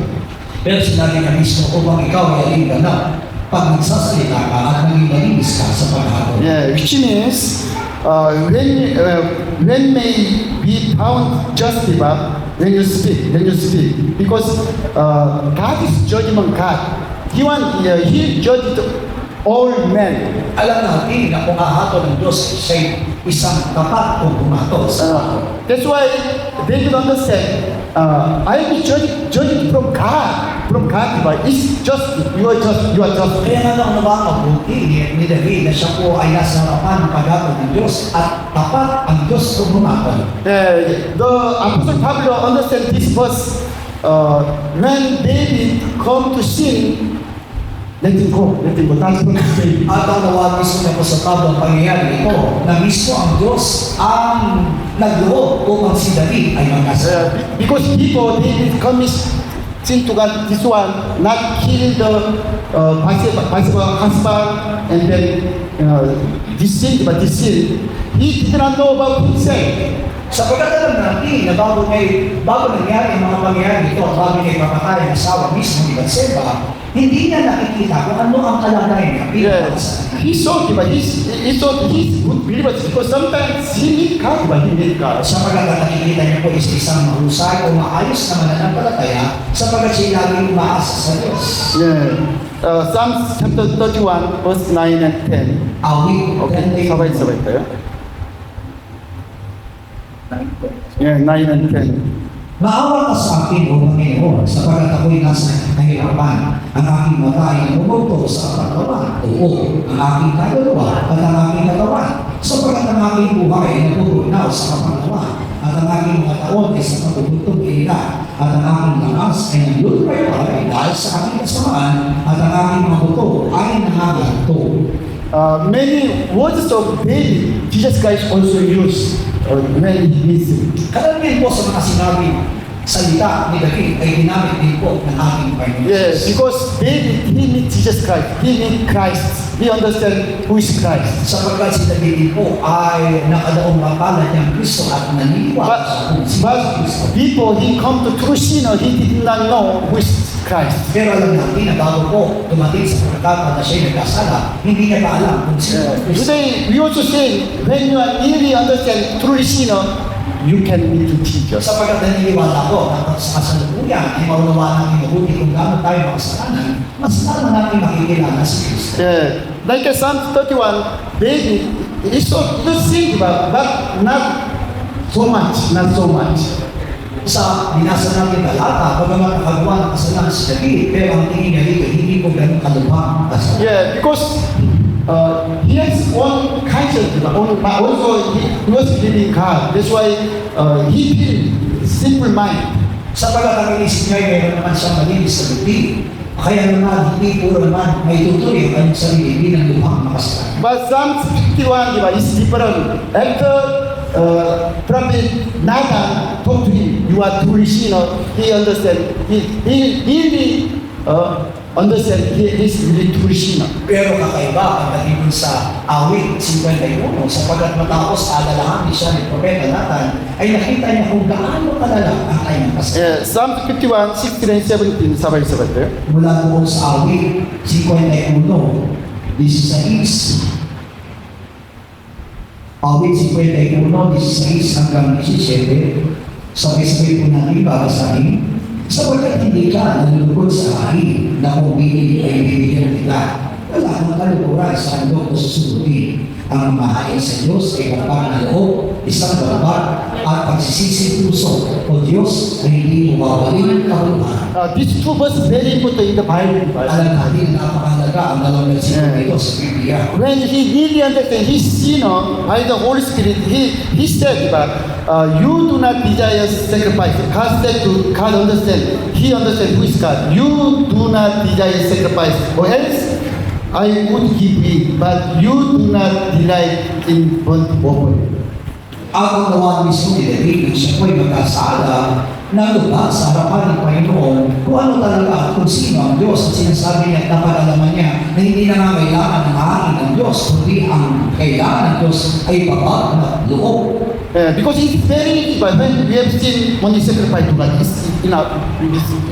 Pero sinabi na mismo upang ikaw ay alin ganap pag nagsasalita ka at maging malinis ka sa paghahabol. Yeah, which means when may be found justified when you speak, because God is judgment God. He judged all men. Alam natin na kung ahato ng Diyos siya'y isang tapat o bumato sa tao. That's why they could understand. I am judged from God. From God, but it's just you are just. Kaya nga lang nakakabuti ni David na siya po ay nasa harapan ng paghahabol ng Diyos at tapat ang Diyos kung bumato. The Apostle Pablo understand this verse when David come to sin. Let him go. That's what he's saying. At ang nawag mismo niya po sa tabang pangyayari ito na mismo ang Diyos ang nagloob upang si David ay magkasala. Because people they commit sin to God. This one not kill the husband and then this sin. He did not know about himself. Sapagkat alam natin na bago nangyari ang mga pangyayari ito at bago niya ipapatay ang asawa mismo ni Batseba, hindi niya nakikita kung ano ang kalagayan niya. He saw he's good believer because sometimes he need God, but he need God. Sapagkat nakikita niya po isang mahusay o maayos na mananampalataya sapagkat siya laging umaasa sa Diyos. Psalms chapter 31, verse 9 and 10. Awit. Okay, sabay tayo. 9 and 10. Maawa ka sa akin, O Panginoon, sapagkat ako'y nasa kahirapan. Ang aking mata ay namumulto sa katawan. Oo, ang aking kaluluwa at ang aking katawan. Sapagkat ang aking buhay ay napupunaw sa kapanglawan. At ang aking mga taon ay sa pagbubuntong ila. At ang aking lakas ay naglulupay dahil sa aking kasamaan. At ang aking mga buto ay nangaganto. Many words of David, Jesus Christ also used when he listened. Karamihan po sa mga sinabing salita ni David ay ginamit din po ng ating Panginoon. Yes, because David, he needs Jesus Christ. He needs Christ. He understands who is Christ. Sapagkat si David po ay nakadaong mapalad niyang Kristo at naniniwala sa kung sino But si Kristo. before he come to true sinner, he did not know who is Christ. Pero alam natin na bago po dumating sa pagkakataon na siya'y nagkasala, hindi niya pa alam kung sino ang Kristo. Today, we also say, when you are really understand true sinner, you can meet to Jesus. Sapagkat naniniwala ko na sa kasalukuyan ay maunawa namin mabuti kung gaano tayo makasalanan, mas lalo natin makikilala si Kristo. Like Psalm 31, David, it's so think about, but not so much. Sa binasa natin talata, bagamat nakagawa ng kasalanan si David, pero ang tingin niya dito, hindi po ganun kalubhang kasalanan. Yeah, because he has own conscience, also he was believing God. That's why he feel simple mind. Sapagkat ang inisip niya ay mayroon naman siyang malinis sa lupi. Kaya naman, hindi puro naman may tutuloy ang kanyang sarili, hindi ng lubhang makasalanan. But Psalm 51 is different. After Prophet Nathan talked to him, you are truly sinner. He understand. He really understand. He is really truly sinner. Pero kakaiba ang dating sa awit 51 sapagkat matapos alalahanin siya ni Propeta Nathan ay nakita niya kung gaano kalala ang kanyang kasalanan. Psalm 51, 16 and 17, sabay-sabay tayo. Mula po sa awit 51, 16. Awit 51, 16 hanggang 17. Sabay-sabay po natin babasahin. Sapagkat hindi ka nalulugod sa hari na kung bibili ay bibigyan nila. Wala kang kalukuran sa handog o susunutin. Ang mahain sa Diyos ay kapag na loob, isang barbar at pagsisisi puso. O Diyos ay hindi mo mawalin ng kahuluhan. These two verses very important in the Bible. Alam natin na napakalaga ang dalawang versikulo dito sa Biblia. When he really understand his sinner by the Holy Spirit, he said that you do not desire sacrifice. God said to God understand. He understand who is God. You do not desire sacrifice, or else I would give it. But you do not delight in burnt offering. Ang gawaan mismo ni David nang siya po'y magkasala, nalubha sa harapan ng Panginoon kung ano talaga at kung sino ang Diyos at sinasabi niya at napalalaman niya na hindi nangangailangan ng hangin ng Diyos, kundi ang kailangan ng Diyos ay babag na loob. Because it's very easy, but when we have seen when you sacrifice to God, it's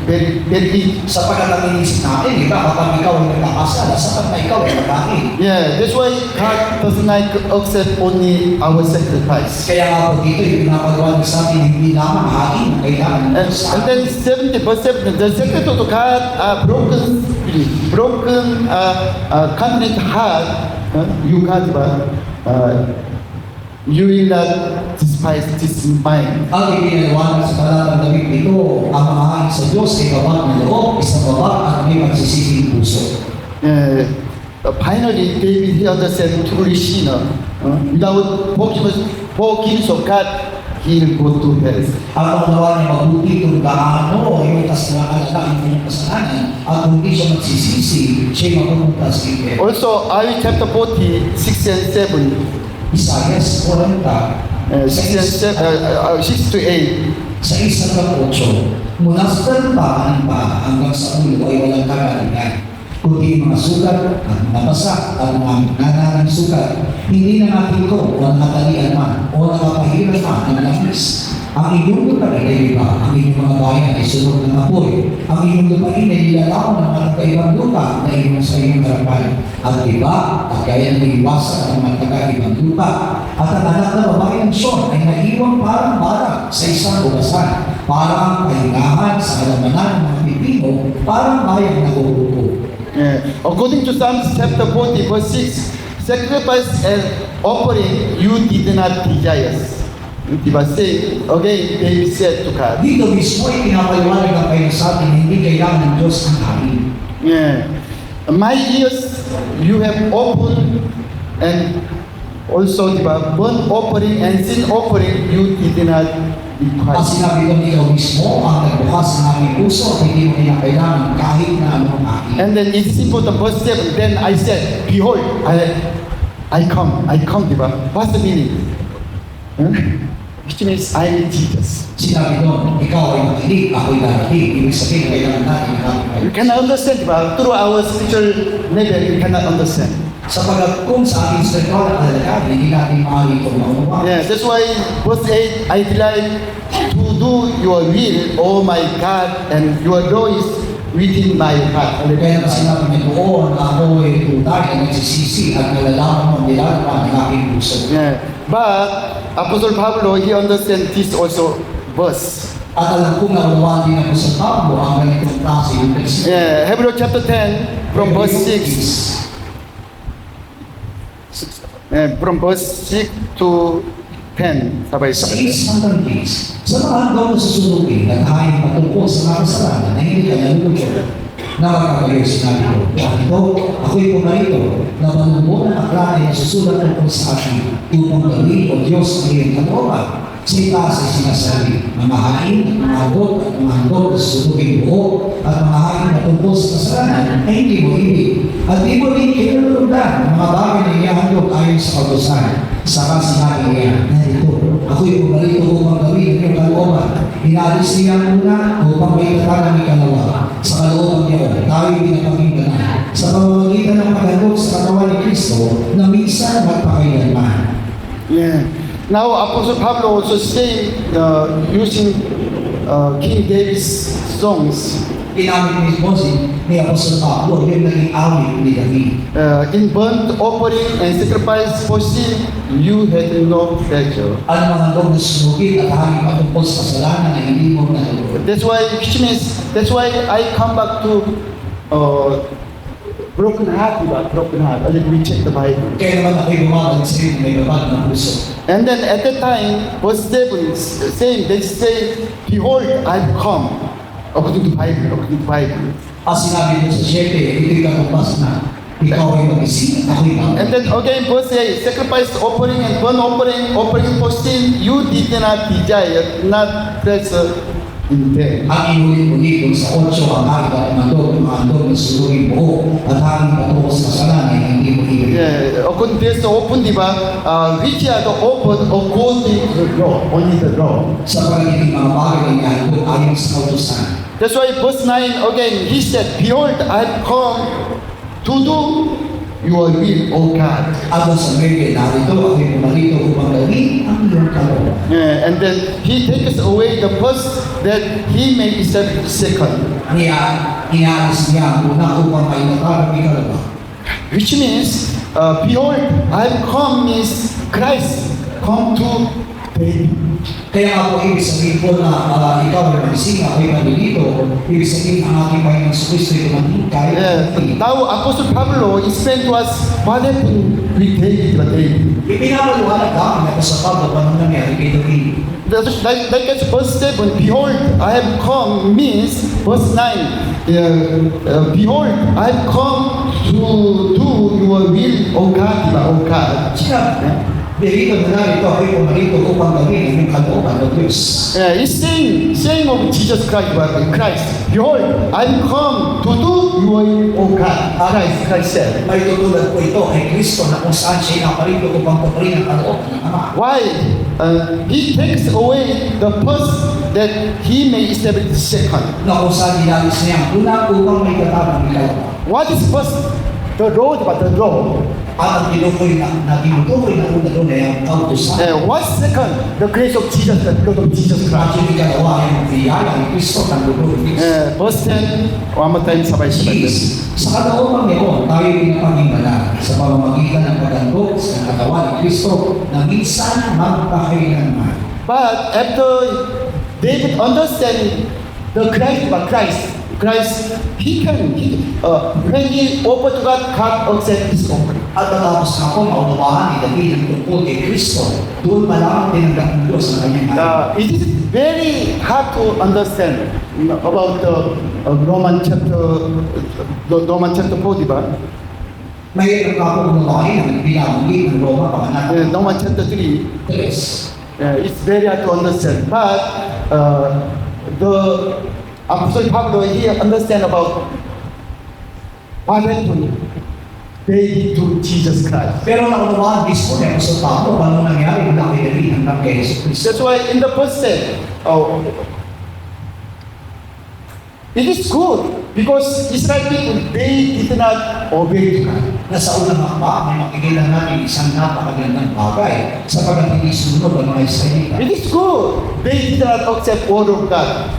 very, very big. Sapagkat ang inisip natin, di ba, kapag ikaw ay nagkakasala, sapat na ikaw ay nagkaki. Yeah, that's why God doesn't like accept only our sacrifice. Kaya nga po dito, yung pinapagawa sa atin, hindi lamang hangin ang kailangan ng And, Diyos. and then 70%, the secret of God are broken spirit, broken contrite heart. You God, you will not despise this mind. Ang ipinaliwanag sa talatang David nito, ang mga hangin sa Diyos ay babag na loob, isang babag at may magsisising puso. Finally, David he understand truly sinner. Without forgiveness of God, he will go to hell. Ang pangalawa niya mabuti kung gaano yung kasalanan ang kanyang kasalanan at kung hindi siya magsisisi, siya mapupunta sa impyerno. Also, Isaiah chapter 40, 6 and 7. Isaiah 40, 6 and 7, 6 to 8. sa 1:8, mula sa talumpaan pa hanggang sa ulo ay walang kagalingan, kundi mga sugat at nabasa at mga nananang sugat, hindi na natin ko o nakatalian man o nakapahiran man ng langis. Ang inyong lupain ay iba, ang inyong mga bayan ay sunod ng apoy. Ang inyong lupain ay nilalaon ng mga kaibang lupa na inyong sa inyong harapan. At iba, at gaya ng iwasan ng mga taga-ibang lupa. At ang anak na babae ng Sion ay naiwang parang barak sa isang ugasan. Parang kahingahan sa alamanan ng mga pipino, parang bayang nagugupo. According to Psalms chapter 40, verse 6, sacrifice and offering you did not desire. Diba say, okay, David said to God. Dito mismo ay pinapaliwanag ang kayo sa atin, hindi kailangan ng Diyos ng hangin. Yeah. My ears you have opened, and also diba, burnt offering and sin offering you did not Ang require. sinabi ko ikaw mismo, ang nagbukas ng aming puso at hindi mo kailangan kahit na anong akin. And then it's simple, the verse 7, then I said, behold, I come, diba? What's the meaning? Huh? Which means I am Jesus. Sinabi doon, ikaw ay makinig, ako'y darating. Ibig sabihin, kailangan natin nakakay. You cannot understand, diba? Through our spiritual level, you cannot understand. Sapagat kung sa ating spiritual na kalagayan, hindi natin maaari itong maunawa. Yeah, that's why verse 8, I delight to do your will, oh my God, and your law is within my heart. Kaya na sinabi niya doon, ako ay tunay na nagsisisi at nalalaman mo nilalaman ng aking puso. Yeah. But Apostle Pablo, he understands this also verse. At alam kong naunawaan din ako sa Pablo ang ganitong klase yung prinsipyo. Yeah, Hebrews chapter 10, from verse 6. From verse 6 to 10. Sabay Sa sabay. hanggang 10, sa mga hanggang na susunugin, naghahayang patungkol sa mga kasalanan na hindi ka nalulunod na magkakayo sinabi ko. Ito, ako'y pumarito na manumo na aklanay na susulat tungkol sa akin upang gawin o Diyos ang iyong kalooban. Sa itaas ay sinasabi, mamahain, mahagod at mahagod na susunugin buo at mamahain na tungkol sa kasalanan ay hindi mo ibig. At di mo rin kinulundan ang mga bagay na iyahandog ayon sa kagusan. Saka sinabi niya, narito, ako'y pumarito upang gawin ang iyong kalooban. Inalis niya muna upang may katanang ikalawa. Sa kalooban niya, tayo'y pinapakinggan sa pamamagitan ng paghandog sa katawan ni Kristo na minsan magpakailanman. Yeah. Now Apostle Pablo also say using King David's songs Inamit mismo ni Apostol Pablo yung naging awit ni David. in burnt offering and sacrifice for sin, you had no pleasure. Ang mga handog na sunugin at hangin patungkol sa kasalanan na hindi mo nalulod. That's why I come back to broken heart, diba? Broken heart. And then we check the Bible. Kaya naman ako'y bumabalik sa iyo may babag ng puso. And then at that time, verse 7 saying, they say, behold, I've come. According to Bible. Ang sinabi mo sa 7, ito'y katumbas na ikaw ay mag-isip, ako'y And babalik. then again, verse 8, sacrifice offering and burnt offering for sin, you did not desire, not pleasure in them. Ang inulit-ulit dun sa 8, ang handog na sulugin buo at hangin patungo sa kasalanan ay hindi mo ibig. According to this open, diba, which are the open according to the law, only the law. Sa pagiging mga bagay ay handog ayon sa kautusan. That's why verse 9 again, he said, behold, I have come to do your will, O God. At sa Biblia, narito ako'y pumarito upang gawin ang iyong kalooban. And then he takes away the first that he may establish the second. Inaalis niya ang una upang may nakarang ikalawa. Which means, behold, I have come means Christ come to David. Kaya ako ibig sabihin po na ikaw ay magsinga, ako'y malilito, ibig sabihin ang aking Panginoon sa Kristo ay dumating kahit Now, Apostle Pablo explained to us what happened with David. ipinapaliwanag namin ako sa Pablo kung anong nangyari kay David. Like as verse 7, behold, I have come means, verse 9, behold, I have come to do your will, O God. Sinabi, dito na narito ako'y pumarito upang gawin ang iyong kalooban ng Diyos. It's saying of Jesus Christ, behold, I have come to do your will, O God. Christ said. May tutulad po ito kay Kristo na kung saan siya naparito upang tuparin ang kalooban ng Ama. Why? He takes away the first that he may establish the second. Na kung saan nilalis niya ang una upang may katabang ikalawa. What is first? The road, but the law. At ang tinukoy na una doon ay ang kautusan. What's second? The grace of Jesus, the blood of Jesus At Christ. yung ikalawa ay ang biyaya ni Kristo ng dugo ni Kristo. Verse 10, one more time, sabay-sabay. Sa kataupang nito, tayo pinapangingala sa pamamagitan ng paghandog sa katawan ni Kristo na minsan magpakailanman. But after David understand the Christ, when he offered to God accept his offering. At matapos na ako maunawaan ni David ang tungkol kay Kristo, doon pa lamang tinanggap ng Diyos ang kanyang hari. It is very hard to understand about the Roman chapter 4, diba? Mahirap ako unawain ang binabanggit ng Roma Panganata. Roman chapter 3, 3. it's very hard to understand. But the Apostle Pablo, he understand about what happened David to Jesus Christ. Pero naunawaan mismo ni Apostol Pablo kung ano nangyari mula kay David hanggang kay Jesus Kristo. That's why in the first set, it is good because Israel people, they did not obey to God. Nasa unang hakbang ay makikilan natin isang napakagandang bagay sapagkat hindi sunod ang mga Israelita. It is good. They did not accept word of God.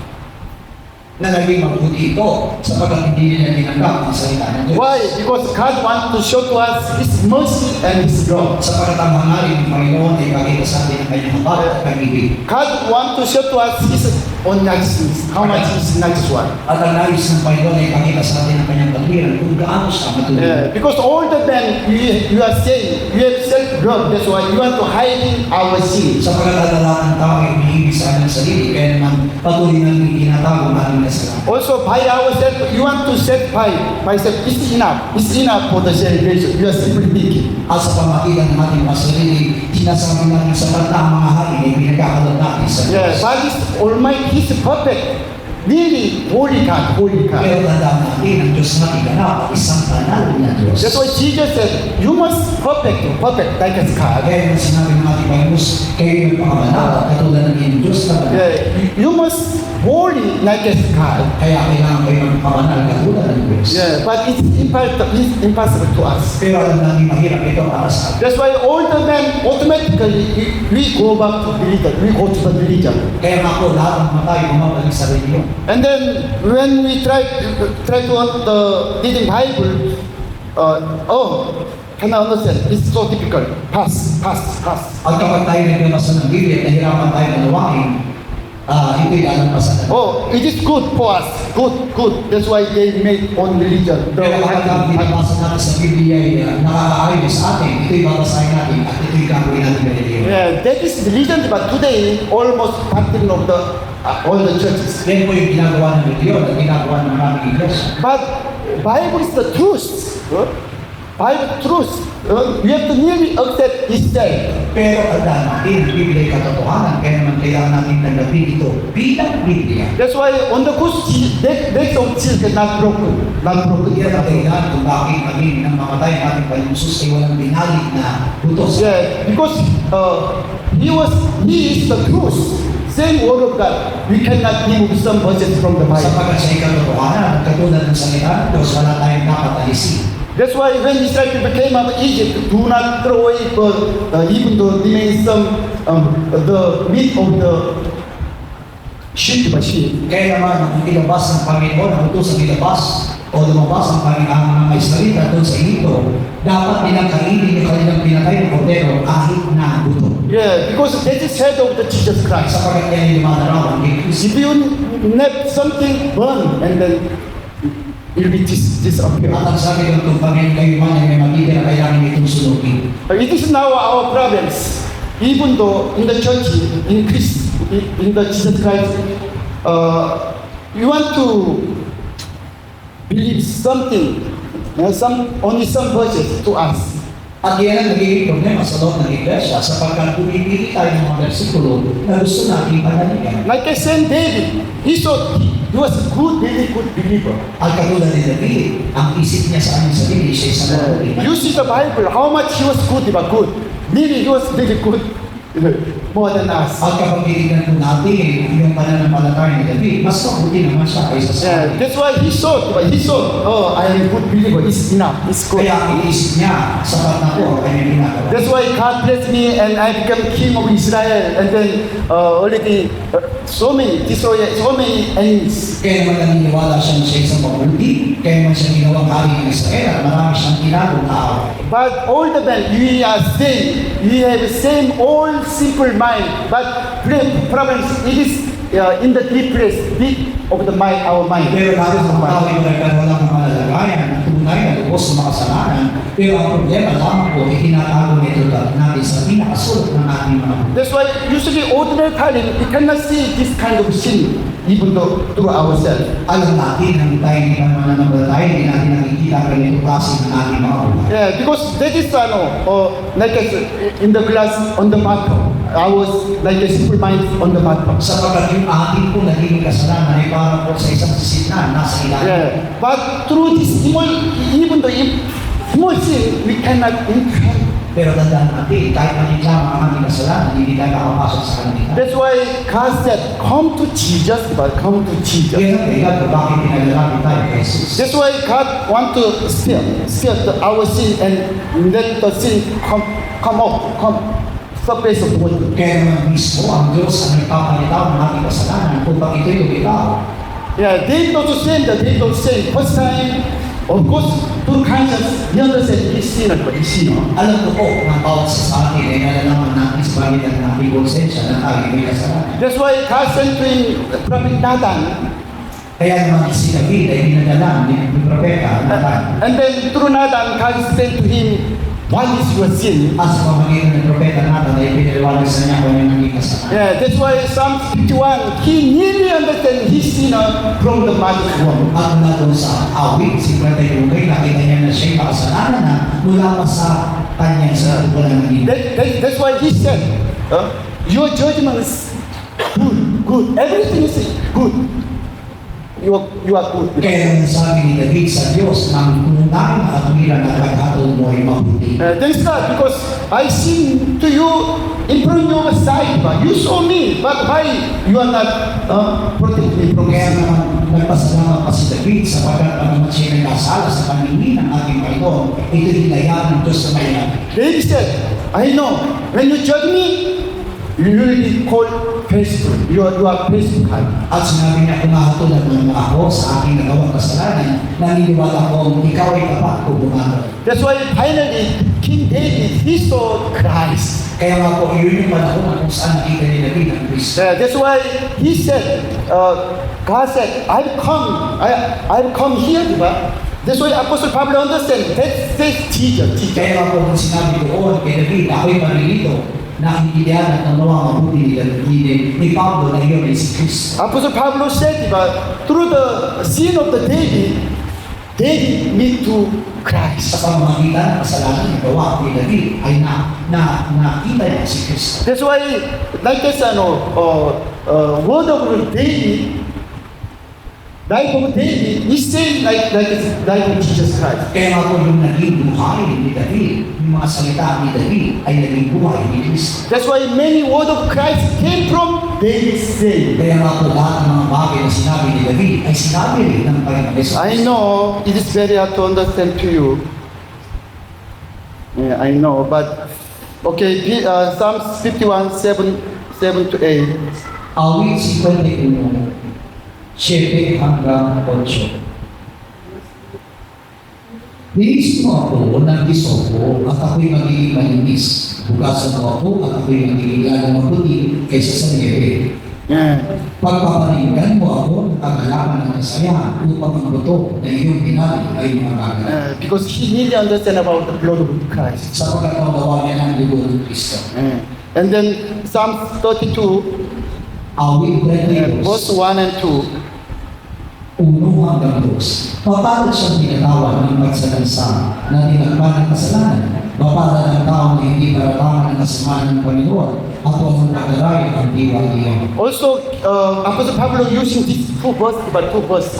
Na naging mabuti ito sapagkat hindi nila tinanggap ang salita ng Diyos. Why? Because God wants to show to us His mercy and His love. Sapagkat ang hangarin ng Panginoon ay pakita sa atin ang kanyang habag at pag-ibig. God wants to show to us His own righteousness. How much is righteous one? At ang nais ng Panginoon ay pakita sa atin ang kanyang katwiran kung gaano siya matuloy. Because all the time you are saying you have self-love. That's why you want to hide our sin. Sapagkat ang lahat ng tao ay umihibig sa kanyang sarili kaya naman patuloy natin itinatago natin na sila. Also by ourselves, you want to set by myself. It's enough. It's enough for the celebration. You are simply thinking. At sa pamagitan ng ating mga sarili, sinasabi natin sa kanta ang mga hari ay pinagkakalap natin sa Diyos. But His Almighty, He's perfect. Really, holy God. Pero tandaan natin ang Diyos natin ganap, isang banal na Diyos. That's why Jesus said, you must perfect like as God. Kaya yung sinabi ng ating Panginoon, kayo yung pakabanal, katulad ng iyong Diyos na banal. You must holy like as God. Kaya kailangan kayo magpakabanal katulad ng Diyos. But it's impossible to us. Pero alam natin mahirap ito para sa atin. That's why all the men automatically we go back to religion. We go to the religion. Kaya nga po, lahat ng mga tayo bumabalik sa reliyon. And then when we try to reading Bible, can I understand? It's so difficult. Pass. At kapag tayo nagbabasa ng Biblia at nahirapan tayo manawangin, ito'y lalampasan natin. It is good for us. Good. That's why they made own religion. Pero kapag ang binabasa natin sa Biblia ay nakakaayon sa atin, ito'y babasahin natin at ito'y gagawin natin ng reliyon. That is religion, but today almost parting of all the churches. Yan po yung ginagawa ng reliyon at ginagawa ng maraming iglesia. But Bible is the truth. Bible truth. You have to really accept His death. Pero tandaan natin, ang Biblia ay katotohanan, kaya naman kailangan natin tanggapin ito bilang Biblia. That's why on the cross, legs of Jesus not broken. Not broken. Yan ang dahilan kung bakit kami nang mamatay ng ating Panginoon Jesus ay walang binalig na butos. Yeah, because he is the truth. Same word of God. We cannot remove some verses from the Bible. Sapagkat sa ikatotohanan, katulad ng salita ng Diyos, wala tayong dapat alisin. That's why when Israel came out of Egypt, do not throw away, even though remains some the meat of the sheep by sheep. Kaya naman, nung ilabas ng Panginoon, ang utos ang ilabas, o lumabas ang Panginoon ng Israelita doon sa Egypto, dapat nilang kainin yung kanilang pinatay ng kordero kahit na buto. Yeah, because that is head of the Jesus Christ. Sapagkat yan yung lumalarawan kay Kristo. If you let something burn and then it will disappear. At ang sabi ng itong Panginoon kayo man ay may matitira kailangan itong sunugin. It is now our problems. Even though in the church, in the Jesus Christ, you want to believe something, only some verses to us. At yan ang nagiging problema sa loob ng iglesia sapagkat pumipili tayo ng mga versikulo na gusto natin panaligan. Like I said, David, he was a good, really good believer. At katulad ni David, ang isip niya sa aming sarili, siya isang mabuti. You see the Bible, how much he was good, good. Really, he was really good, more than us. At kapag tinignan po natin yung pananampalataya ni David, mas mabuti naman siya kaysa sa Yeah, atin. that's why he saw, oh, I am a good believer, it's enough, it's good. Kaya ang iisip niya, sapat na po ang kanyang ginagawa. That's why God blessed me and I became king of Israel and then already so many enemies. Kaya naman naniniwala siya na siya isang mabuti, kaya naman siya ginawang hari ng Israel at marami siyang ginagawang tao. But all the men, we are same. We have the same all simple mind. But problems, it is in the deep place, deep of the mind, our mind. Pero natin ang tao ay nagkaroon ng malalagayan na tunay na lubos ng makasalanan. Pero ang problema lamang po ay tinatago nito natin sa pinakasulot ng ating mga buhay. That's why usually ordinary time, we cannot see this kind of sin, even though through ourselves. Alam natin na tayo hindi naman mananampalataya, hindi natin nakikita ang ganito klase ng ating mga buhay. Yeah, because that is like I said, in the class on the bottom. I was like a simple mind on the bottom. Sapagkat yung ating po naging kasalanan ay parang po sa isang sisitnan, nasa ilalim. Yeah, but through this small, even though small sin, we cannot enter. Pero tandaan natin, kahit maliit lamang ang ating kasalanan, hindi tayo makapasok sa kanila. That's why God said, come to Jesus, but come to Jesus. Yan ang dahilan kung bakit pinalalapit tayo kay Jesus. That's why God want to steal our sin and let the sin come surface of the water. Kaya naman mismo ang Diyos ang nagpapalitaw ng ating kasalanan kung bakit ito'y lumitaw. Yeah, David also said that David also said, first time, of course, through conscience, he understands he's sinner, but he's sinner. Alam ko po na bawat sa atin ay nalalaman natin sa bagay ng ating konsensya na tayo may kasalanan. That's why God sent to him Prophet Nathan. Kaya naman si David ay dinadala ni propeta Nathan. And then through Nathan, God said to him, what is your sin? At sa pamamagitan ng propeta Nathan ay pinaliwanag sa niya kung ano yung naging kasalanan. Yeah, that's why Psalm 51, he nearly understands his sinner from the mother's womb. At mula doon sa awit, si Brother Yungay, nakita niya na siya'y makasalanan na mula pa sa kanyang sa walang naging. That's why he said, your judgment is good. Everything is good. You are good. Kaya naman sabi ni David sa Diyos, ng unang nakatumilan na pagkatol mo ay mabuti. Thanks God, because I sing to you in front of your side. You saw me, but why you are not protecting me from Kaya sin? naman nagpasalamat pa si David sapagkat ang siya ay nasala sa paningin ng ating Panginoon, ito'y hinayaan ng Diyos sa mayan. David said, I know, when you judge me, you will be called faithful. You are faithful. At sinabi niya, kung mahatulan mo ako sa aking nagawang kasalanan, naniniwala ko ikaw ay tapat kung bumagal. That's why finally, King David, he saw Christ. Kaya nga po, yun yung panahon kung saan nakita ni David ang Kristo. That's why he said, God said, I've come here, diba? That's why Apostle Pablo understand. That's teacher. Kaya nga po, kung sinabi doon kay David, ako'y marilito, na ang ideal at ang nawang mabuti ni Pablo na iyon ay si Kristo. Apostle Pablo said, diba, through the sin of the David need to Christ. Sa pamamagitan ng kasalanan na gawa ni David ay nakita niya si Kristo. That's why, like this, word of David, life of David is same like life of Jesus Christ. Kaya nga po yung naging buhay ni David, yung mga salita ni David ay naging buhay ni Kristo. That's why many word of Christ came from David's saying. Kaya nga po lahat ng mga bagay na sinabi ni David ay sinabi rin ng Panginoon Jesus. I know it is very hard to understand to you. Yeah, I know, but okay, Psalms 51, 7 to 8. Awit 51, 7 hanggang 8. Nilis mo ako ng isopo at ako'y magiging malinis. Bukasan mo ako at ako'y magiging lalong mabuti kaysa sa niyebe. Yeah. Pagpapaninggan mo ako ng kagalaman ng kasayahan upang ang buto na iyong pinali ay makagalaman. Because he really understand about the blood of Christ. Sapagkat magawa niya ng libo ng Kristo. And then Psalms 32, Awit 32, verse 1 and 2. 1 hanggang 2. Papalat siyang binatawan ng magsalansa na tinagpan ng kasalanan. Papalat ng tao na hindi paratangan ng kasamaan ng Panginoon at huwag nagdaray ang diwa niya. Also, Apostle Pablo using these two verses.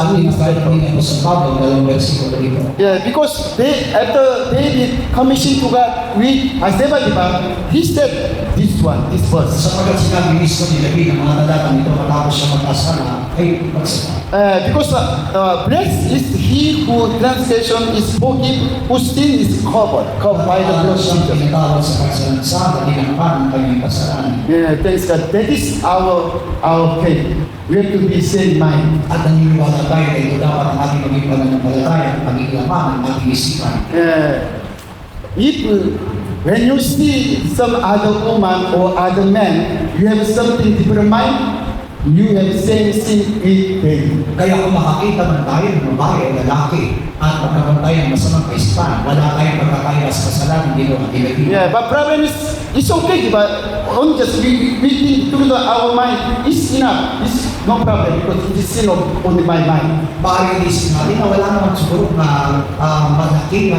Ang tinagpan din ako sa Pablo, 2 versikulo dito. Yeah, because after David commissioned to God with Azebadiba, he said this verse. Sapagkat sinabi mismo ni David ang mga talatang ito matapos siya magkasala ay magsasabi. Because blessed is he whose translation is forgive, whose sin is covered by the blood of siyang Jesus. pinatawad sa pagsalansa at tinangpan ng kanyang kasalanan. Yeah, thanks God. That is our faith. We have to be same mind. At naniniwala tayo na ito dapat ang ating maging pananampalataya at pag-iklaman ng ating isipan. If when you see some other woman or other man, you have something different mind, you have same sin with them. Kaya kung makakita man tayo ng babae o lalaki at magkaroon tayo ng masamang kaisipan, wala tayong pagkakaiba sa kasalanan dito at ilagay. Yeah, but problem is, it's okay, but on just we think through our mind, it's enough. It's no problem because it is sin of only my mind. Bakit isip natin na wala naman siguro na malaking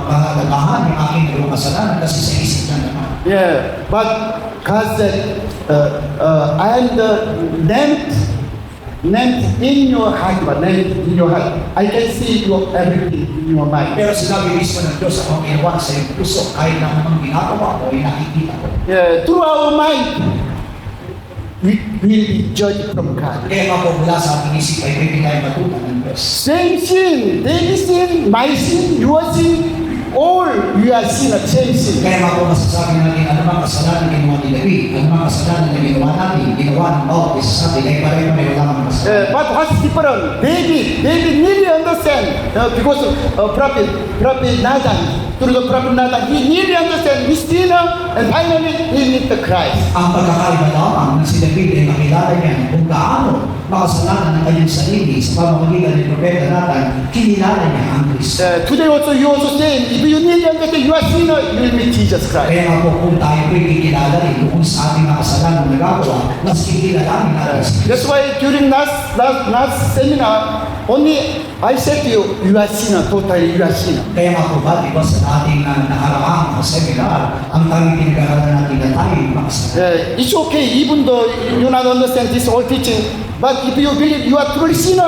kahalagahan yung aking nagawang kasalanan kasi sa isip na naman. Yeah, but God said, I am the named in your heart, but named in your heart. I can see your everything in your mind. Pero sinabi mismo ng Diyos sa pangyawan sa iyong puso kahit na anong ginagawa ko ay nakikita ko. Yeah, through our mind, we will be judged from God. Kaya nga po mula sa ating isip ay pwede tayo matuto ng Diyos. Same sin, daily sin, my sin, your sin, all we are sin at same sin. Kaya nga po masasabi natin anumang kasalanan na ginawa ni David, anumang kasalanan na ginawa natin, ginawa ng bawat isa sa atin ay pareho may wala mang kasalanan. But what's different? David really understand because prophet Nathan, through the prophet Nathan, he really understand he's sinner and finally he meet the Christ. Ang pagkakaiba lamang na si David ay makilala niya kung gaano makasalanan ng kanyang sarili sa pamamagitan ni Propeta Nathan, kinilala niya ang Kristo. Today also you also say, if you really understand you are sinner, you will meet Jesus Christ. Kaya nga po kung tayo po'y kikilala rin kung sa ating mga kasalanan na nagagawa, mas kikilalanin natin si Kristo. That's why during last seminar, only I said to you, you are sinner, totally you are sinner. Kaya nga po ba, di ba sa ating nakaraang seminar, ang tanging pinag-aralan natin na tayo makasalanan. It's okay, even though you not understand this whole teaching, but if you believe you are truly sinner,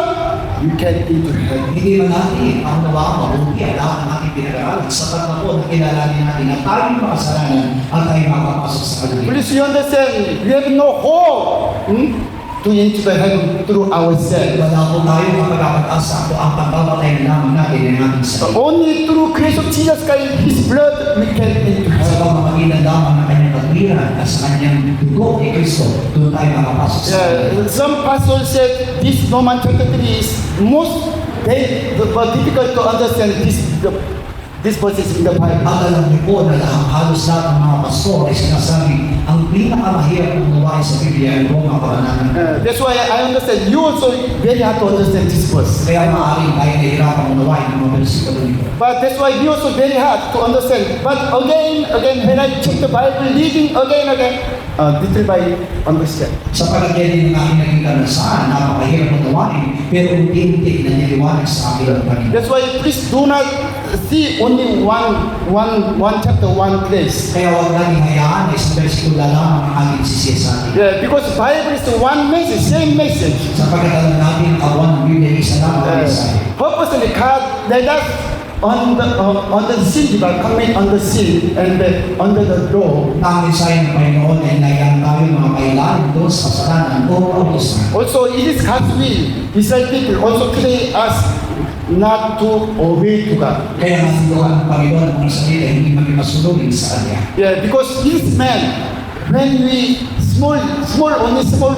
you can enter heaven. Hindi man natin ang nawang mabuti ang lahat ng ating pinag-aralan. Sapat na po na kilalanin natin na tayo makasalanan at tayo makapasok sa kanila. Please you understand, we have no hope to enter the heaven through ourselves. Wala po tayo makapag-asa kung ang pagpapatay na naman natin ay natin sa Only through Christ of Jesus Christ, His blood, we can enter sa heaven. pamamagitan lamang ng kanyang katwiran at sa kanyang dugo ni Kristo, doon tayo makapasok sa kanila. Some pastors said this Roman 33 is difficult to understand this verses in the Bible. At alam niyo po na halos lahat ng mga pastor ay sinasabi ang pinakamahirap ng unawain sa Biblia ay buong mga kabanalan. That's why I understand. You also very hard to understand this verse. Kaya maaaring tayo nahihirapang unawain ng mga bersikulo nito. But that's why you also very hard to understand. But again, when I check the Bible, reading again, little by understand. Sa pagkakyan din ng aking naging karanasan, napakahirap unawain, pero unti-unti na niliwanag sa akin ang Panginoon. That's why please do not see only one chapter, one place. Kaya huwag natin hayaan na isang bersikulo lamang ang ating sisiya sa atin. Yeah, because Bible is one message, same message. Sapagkat alam natin ang kawan ng Biblia ay isa lamang ang mensahe. Purposely, God led us on the sin, commit on the sin and under the law. Ang mensahe ng Panginoon ay nayaan tayo mga kailangan doon sa kasalanan o kautusan. Also, it is God's will. Israel people also today us not to obey to God. Kaya nasundukan ng Panginoon ang mga salita hindi maging masunugin sa Kanya. Yeah, because this man, when we small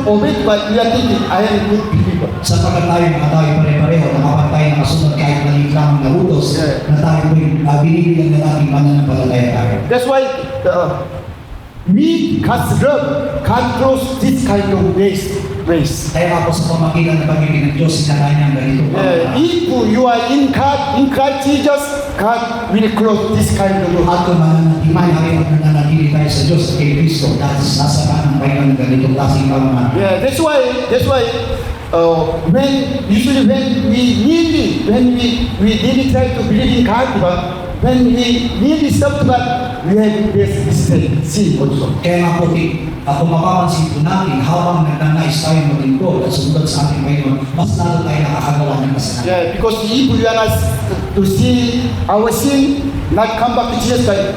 obey to God, we are thinking, I am good believer. Sapagkat tayo mga tayo pare-pareho, nakapantay na kasunod kahit maliit lang na utos, Yeah. na tayo po'y binibilang na natin mananampalataya tayo. That's why we God's love, God throws this kind of ways. Kaya nga po sa pamagitan ng pag-ibig ng Diyos, sinala niya ang ganito po. If you are in God, in Christ Jesus, God will close this kind of door. At kung mananatili tayo sa Diyos at kay Kristo, dahil sa sasaraan ng Panginoon ng ganitong klaseng pamamahan. Yeah, that's why when we really try to believe in God, when we really stop to God, we have this mistake, sin also. Kaya nga po, kung mapapansin po natin, habang nagnanais tayo maglingkod at sumunod sa ating Panginoon, mas lalo tayo nakakagawa ng kasalanan. Yeah, because if we are to see our sin, not come back to Jesus Christ,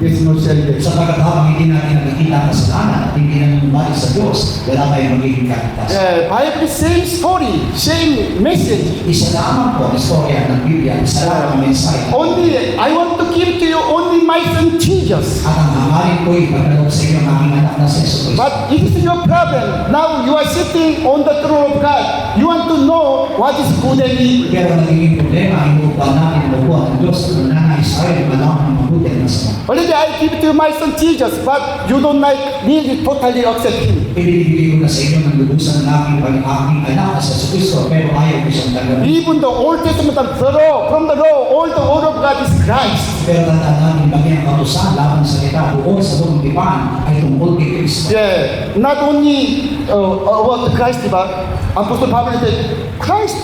there is no salvation. Sapagkat habang hindi natin nakikita ang kasalanan at hindi natin bumalik sa Diyos, wala tayong magiging kaligtas. Yeah, Bible same story, same message. Isa lamang po ang istorya ng Biblia, isa lamang ang mensahe. Only I want to give to you only my son Jesus. At ang hangarin ko ay pagkaloob sa inyo ng aking anak na si Jesus Cristo. But it is your problem. Now you are sitting on the throne of God. You want to know what is good and evil. Pero nagiging problema ay upang natin mabuhat ng Diyos at nananais tayo na malaman ang mabuti at masama. Already I give to you my son Jesus, but you don't like really totally accept him. Ibinibigay ko na sa inyo ng lubusan ng aking anak na si Jesus Cristo, pero ayaw ko siyang tanggapin. Even the Old Testament of the law, from the law, all the word of God is Christ. Pero tandaan natin bagay ang kautusan laban sa kita buong sa buong tipan ay tungkol kay Kristo. Yeah, not only about Christ, but Apostle Paul said, Christ,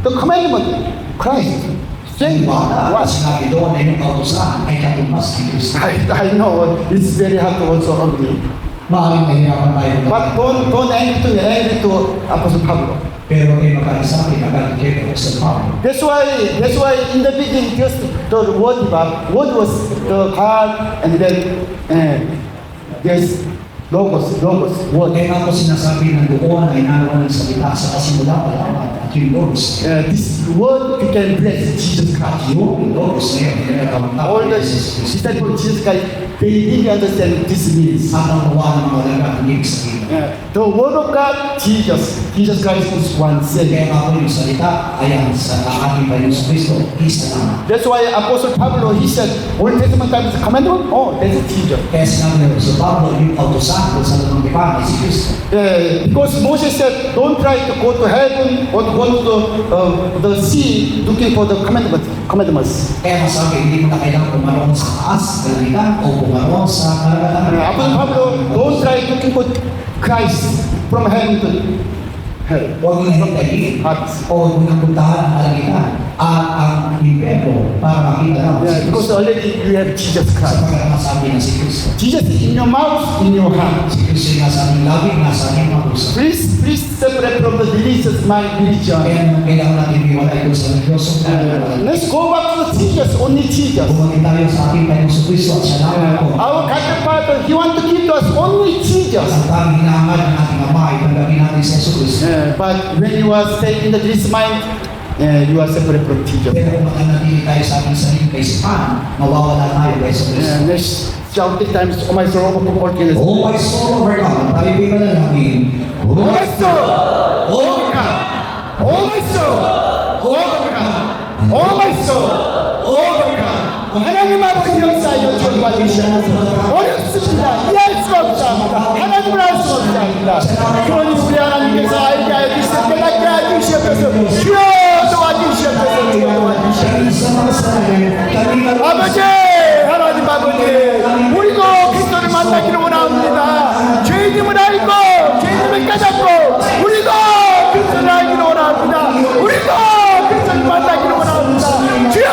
the commandment, Christ. Same Bata, what? sinabi doon na yung kautusan ay katumbas ni Kristo. I know it's very hard to also agree. Maaaring nahihirapan tayo. But don't angry to Apostle Pablo. Pero kayo magkaisa, pinagalit kayo kay Apostle Pablo. That's why in the beginning just the word was the God, and then there's logos, word. Kaya nga po sinasabi ng doon ay naroon ng salita sa kasimula pa lamang at yung logos. This word you can bless Jesus Christ. Yung logos na yun, pinagkawang tao. All the disciples of Jesus Christ, they didn't understand this means. At ang gawa ng mga laga, hindi ibig sabihin. The word of God, Jesus Christ is one Kaya sin. nga po yung salita, ayan, sa ating Panginoon sa Kristo, isa lamang. That's why Apostle Pablo, he said, Old Testament time is a commandment. Oh, that's Jesus. Kaya sinabi ng Apostle Pablo, yung kautusan kung sa lumang tipan ay si Kristo. Because Moses said, don't try to go to heaven or to go to the sea looking for the commandments. Kaya masabi, hindi mo na kailangan pumaroon sa taas, kalamitan, o pumaroon sa karagatan. Apostle Pablo, don't try looking for Christ from heaven to hell. Huwag mo na hintayin, Hearts. o huwag mo na puntahan ang kalamitan at ang impero para makita lang Yeah, si because Kristo. already you have Jesus Christ. Sapagkat masabi na si Kristo. Jesus is in your mouth, in your heart. Si Kristo yung nasa aming labing, nasa aming mga puso. Please separate from the religious mind religion. Kaya naman kailangan natin iwalay ko sa religyoso na Let's go back to Jesus, only Jesus. bumalik tayo sa ating Panginoon sa Kristo at siya lamang po. Our counterpart, He want to give to us only Jesus. Ang tanging hinahangal ng ating Ama ay tanggapin natin sa Jesus Kristo. But when you are staying in the religious mind, you are separate from Jesus. Pero kung makanatili tayo sa ating sariling kaisipan, mawawala tayo kay Jesus Kristo. Let's shout it times, oh my soul, oh my soul. Oh my soul, overcome. Pag-ibig na namin. Oh my soul, overcome. Oh my soul, overcome. Oh my soul, overcome. 하나님 아버지 역사하여 전부하기 시작합니다. 어렵습니다. 이해할 수 없습니다. 하나님을 알 수 없습니다. 그러니 우리 하나님께서 알게 하여 주시고 깨닫게 하여 주시옵소서. 주여 도와주시옵소서. 주여 도와주시옵소서. 아버지, 하나님 아버지, 우리도 그리스도를 만나기를 원합니다. 죄인임을 알고 죄인임을 깨닫고 우리도 그리스도를 알기를 원합니다. 우리도 그리스도를 만나기를 원합니다. 주여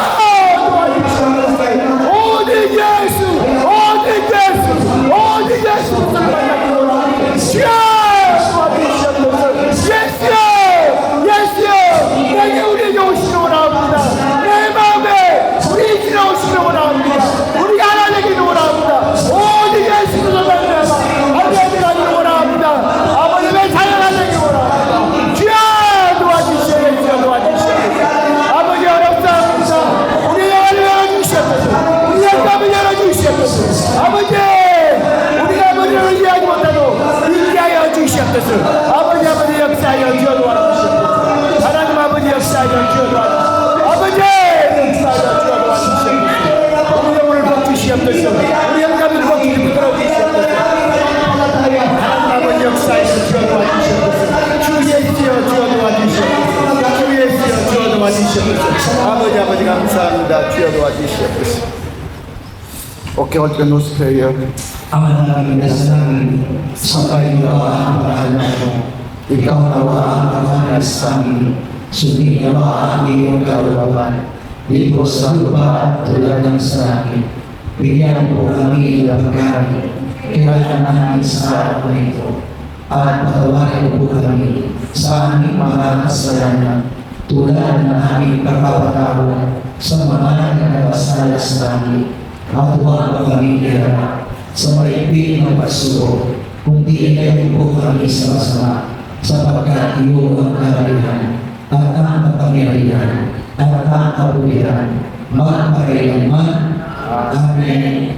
아버지 역사여 주여 도와주시옵소서. 하나님 아버지 역사여 주여 도와주시옵소서. 아버지 역사여 주여 도와주시옵소서. 우리 영혼을 복주시옵소서. 우리 영감을 복주시옵소서. 하나님 아버지 역사여 주여 도와주시옵소서. 주 예수여 주여 도와주시옵소서. 주 예수여 주여 도와주시옵소서. 아버지 감사합니다. 주여 도와주시옵소서. Okay, all the nose prayer. Ama namin namin sa kayo ang pangalan mo. Ikaw nawa ang pangalan sa amin. Sundin nawa ang iyong kalooban. Dito sa lupa tulad ng sa amin. Bigyan po kami ng pagkain. Kailangan namin sa araw na ito. At patawarin po kami sa aming mga kasalanan. Tulad ng aming pagpapatawad sa mga nagkakasalas namin. At huwag pa kami hirap sa maigpit ng pagsuko, kundi ilayo po kami sa masama, sapagkat iyo ang kaharian, at ang kapangyarihan, at ang kapuliran, magpakailanman. Amen.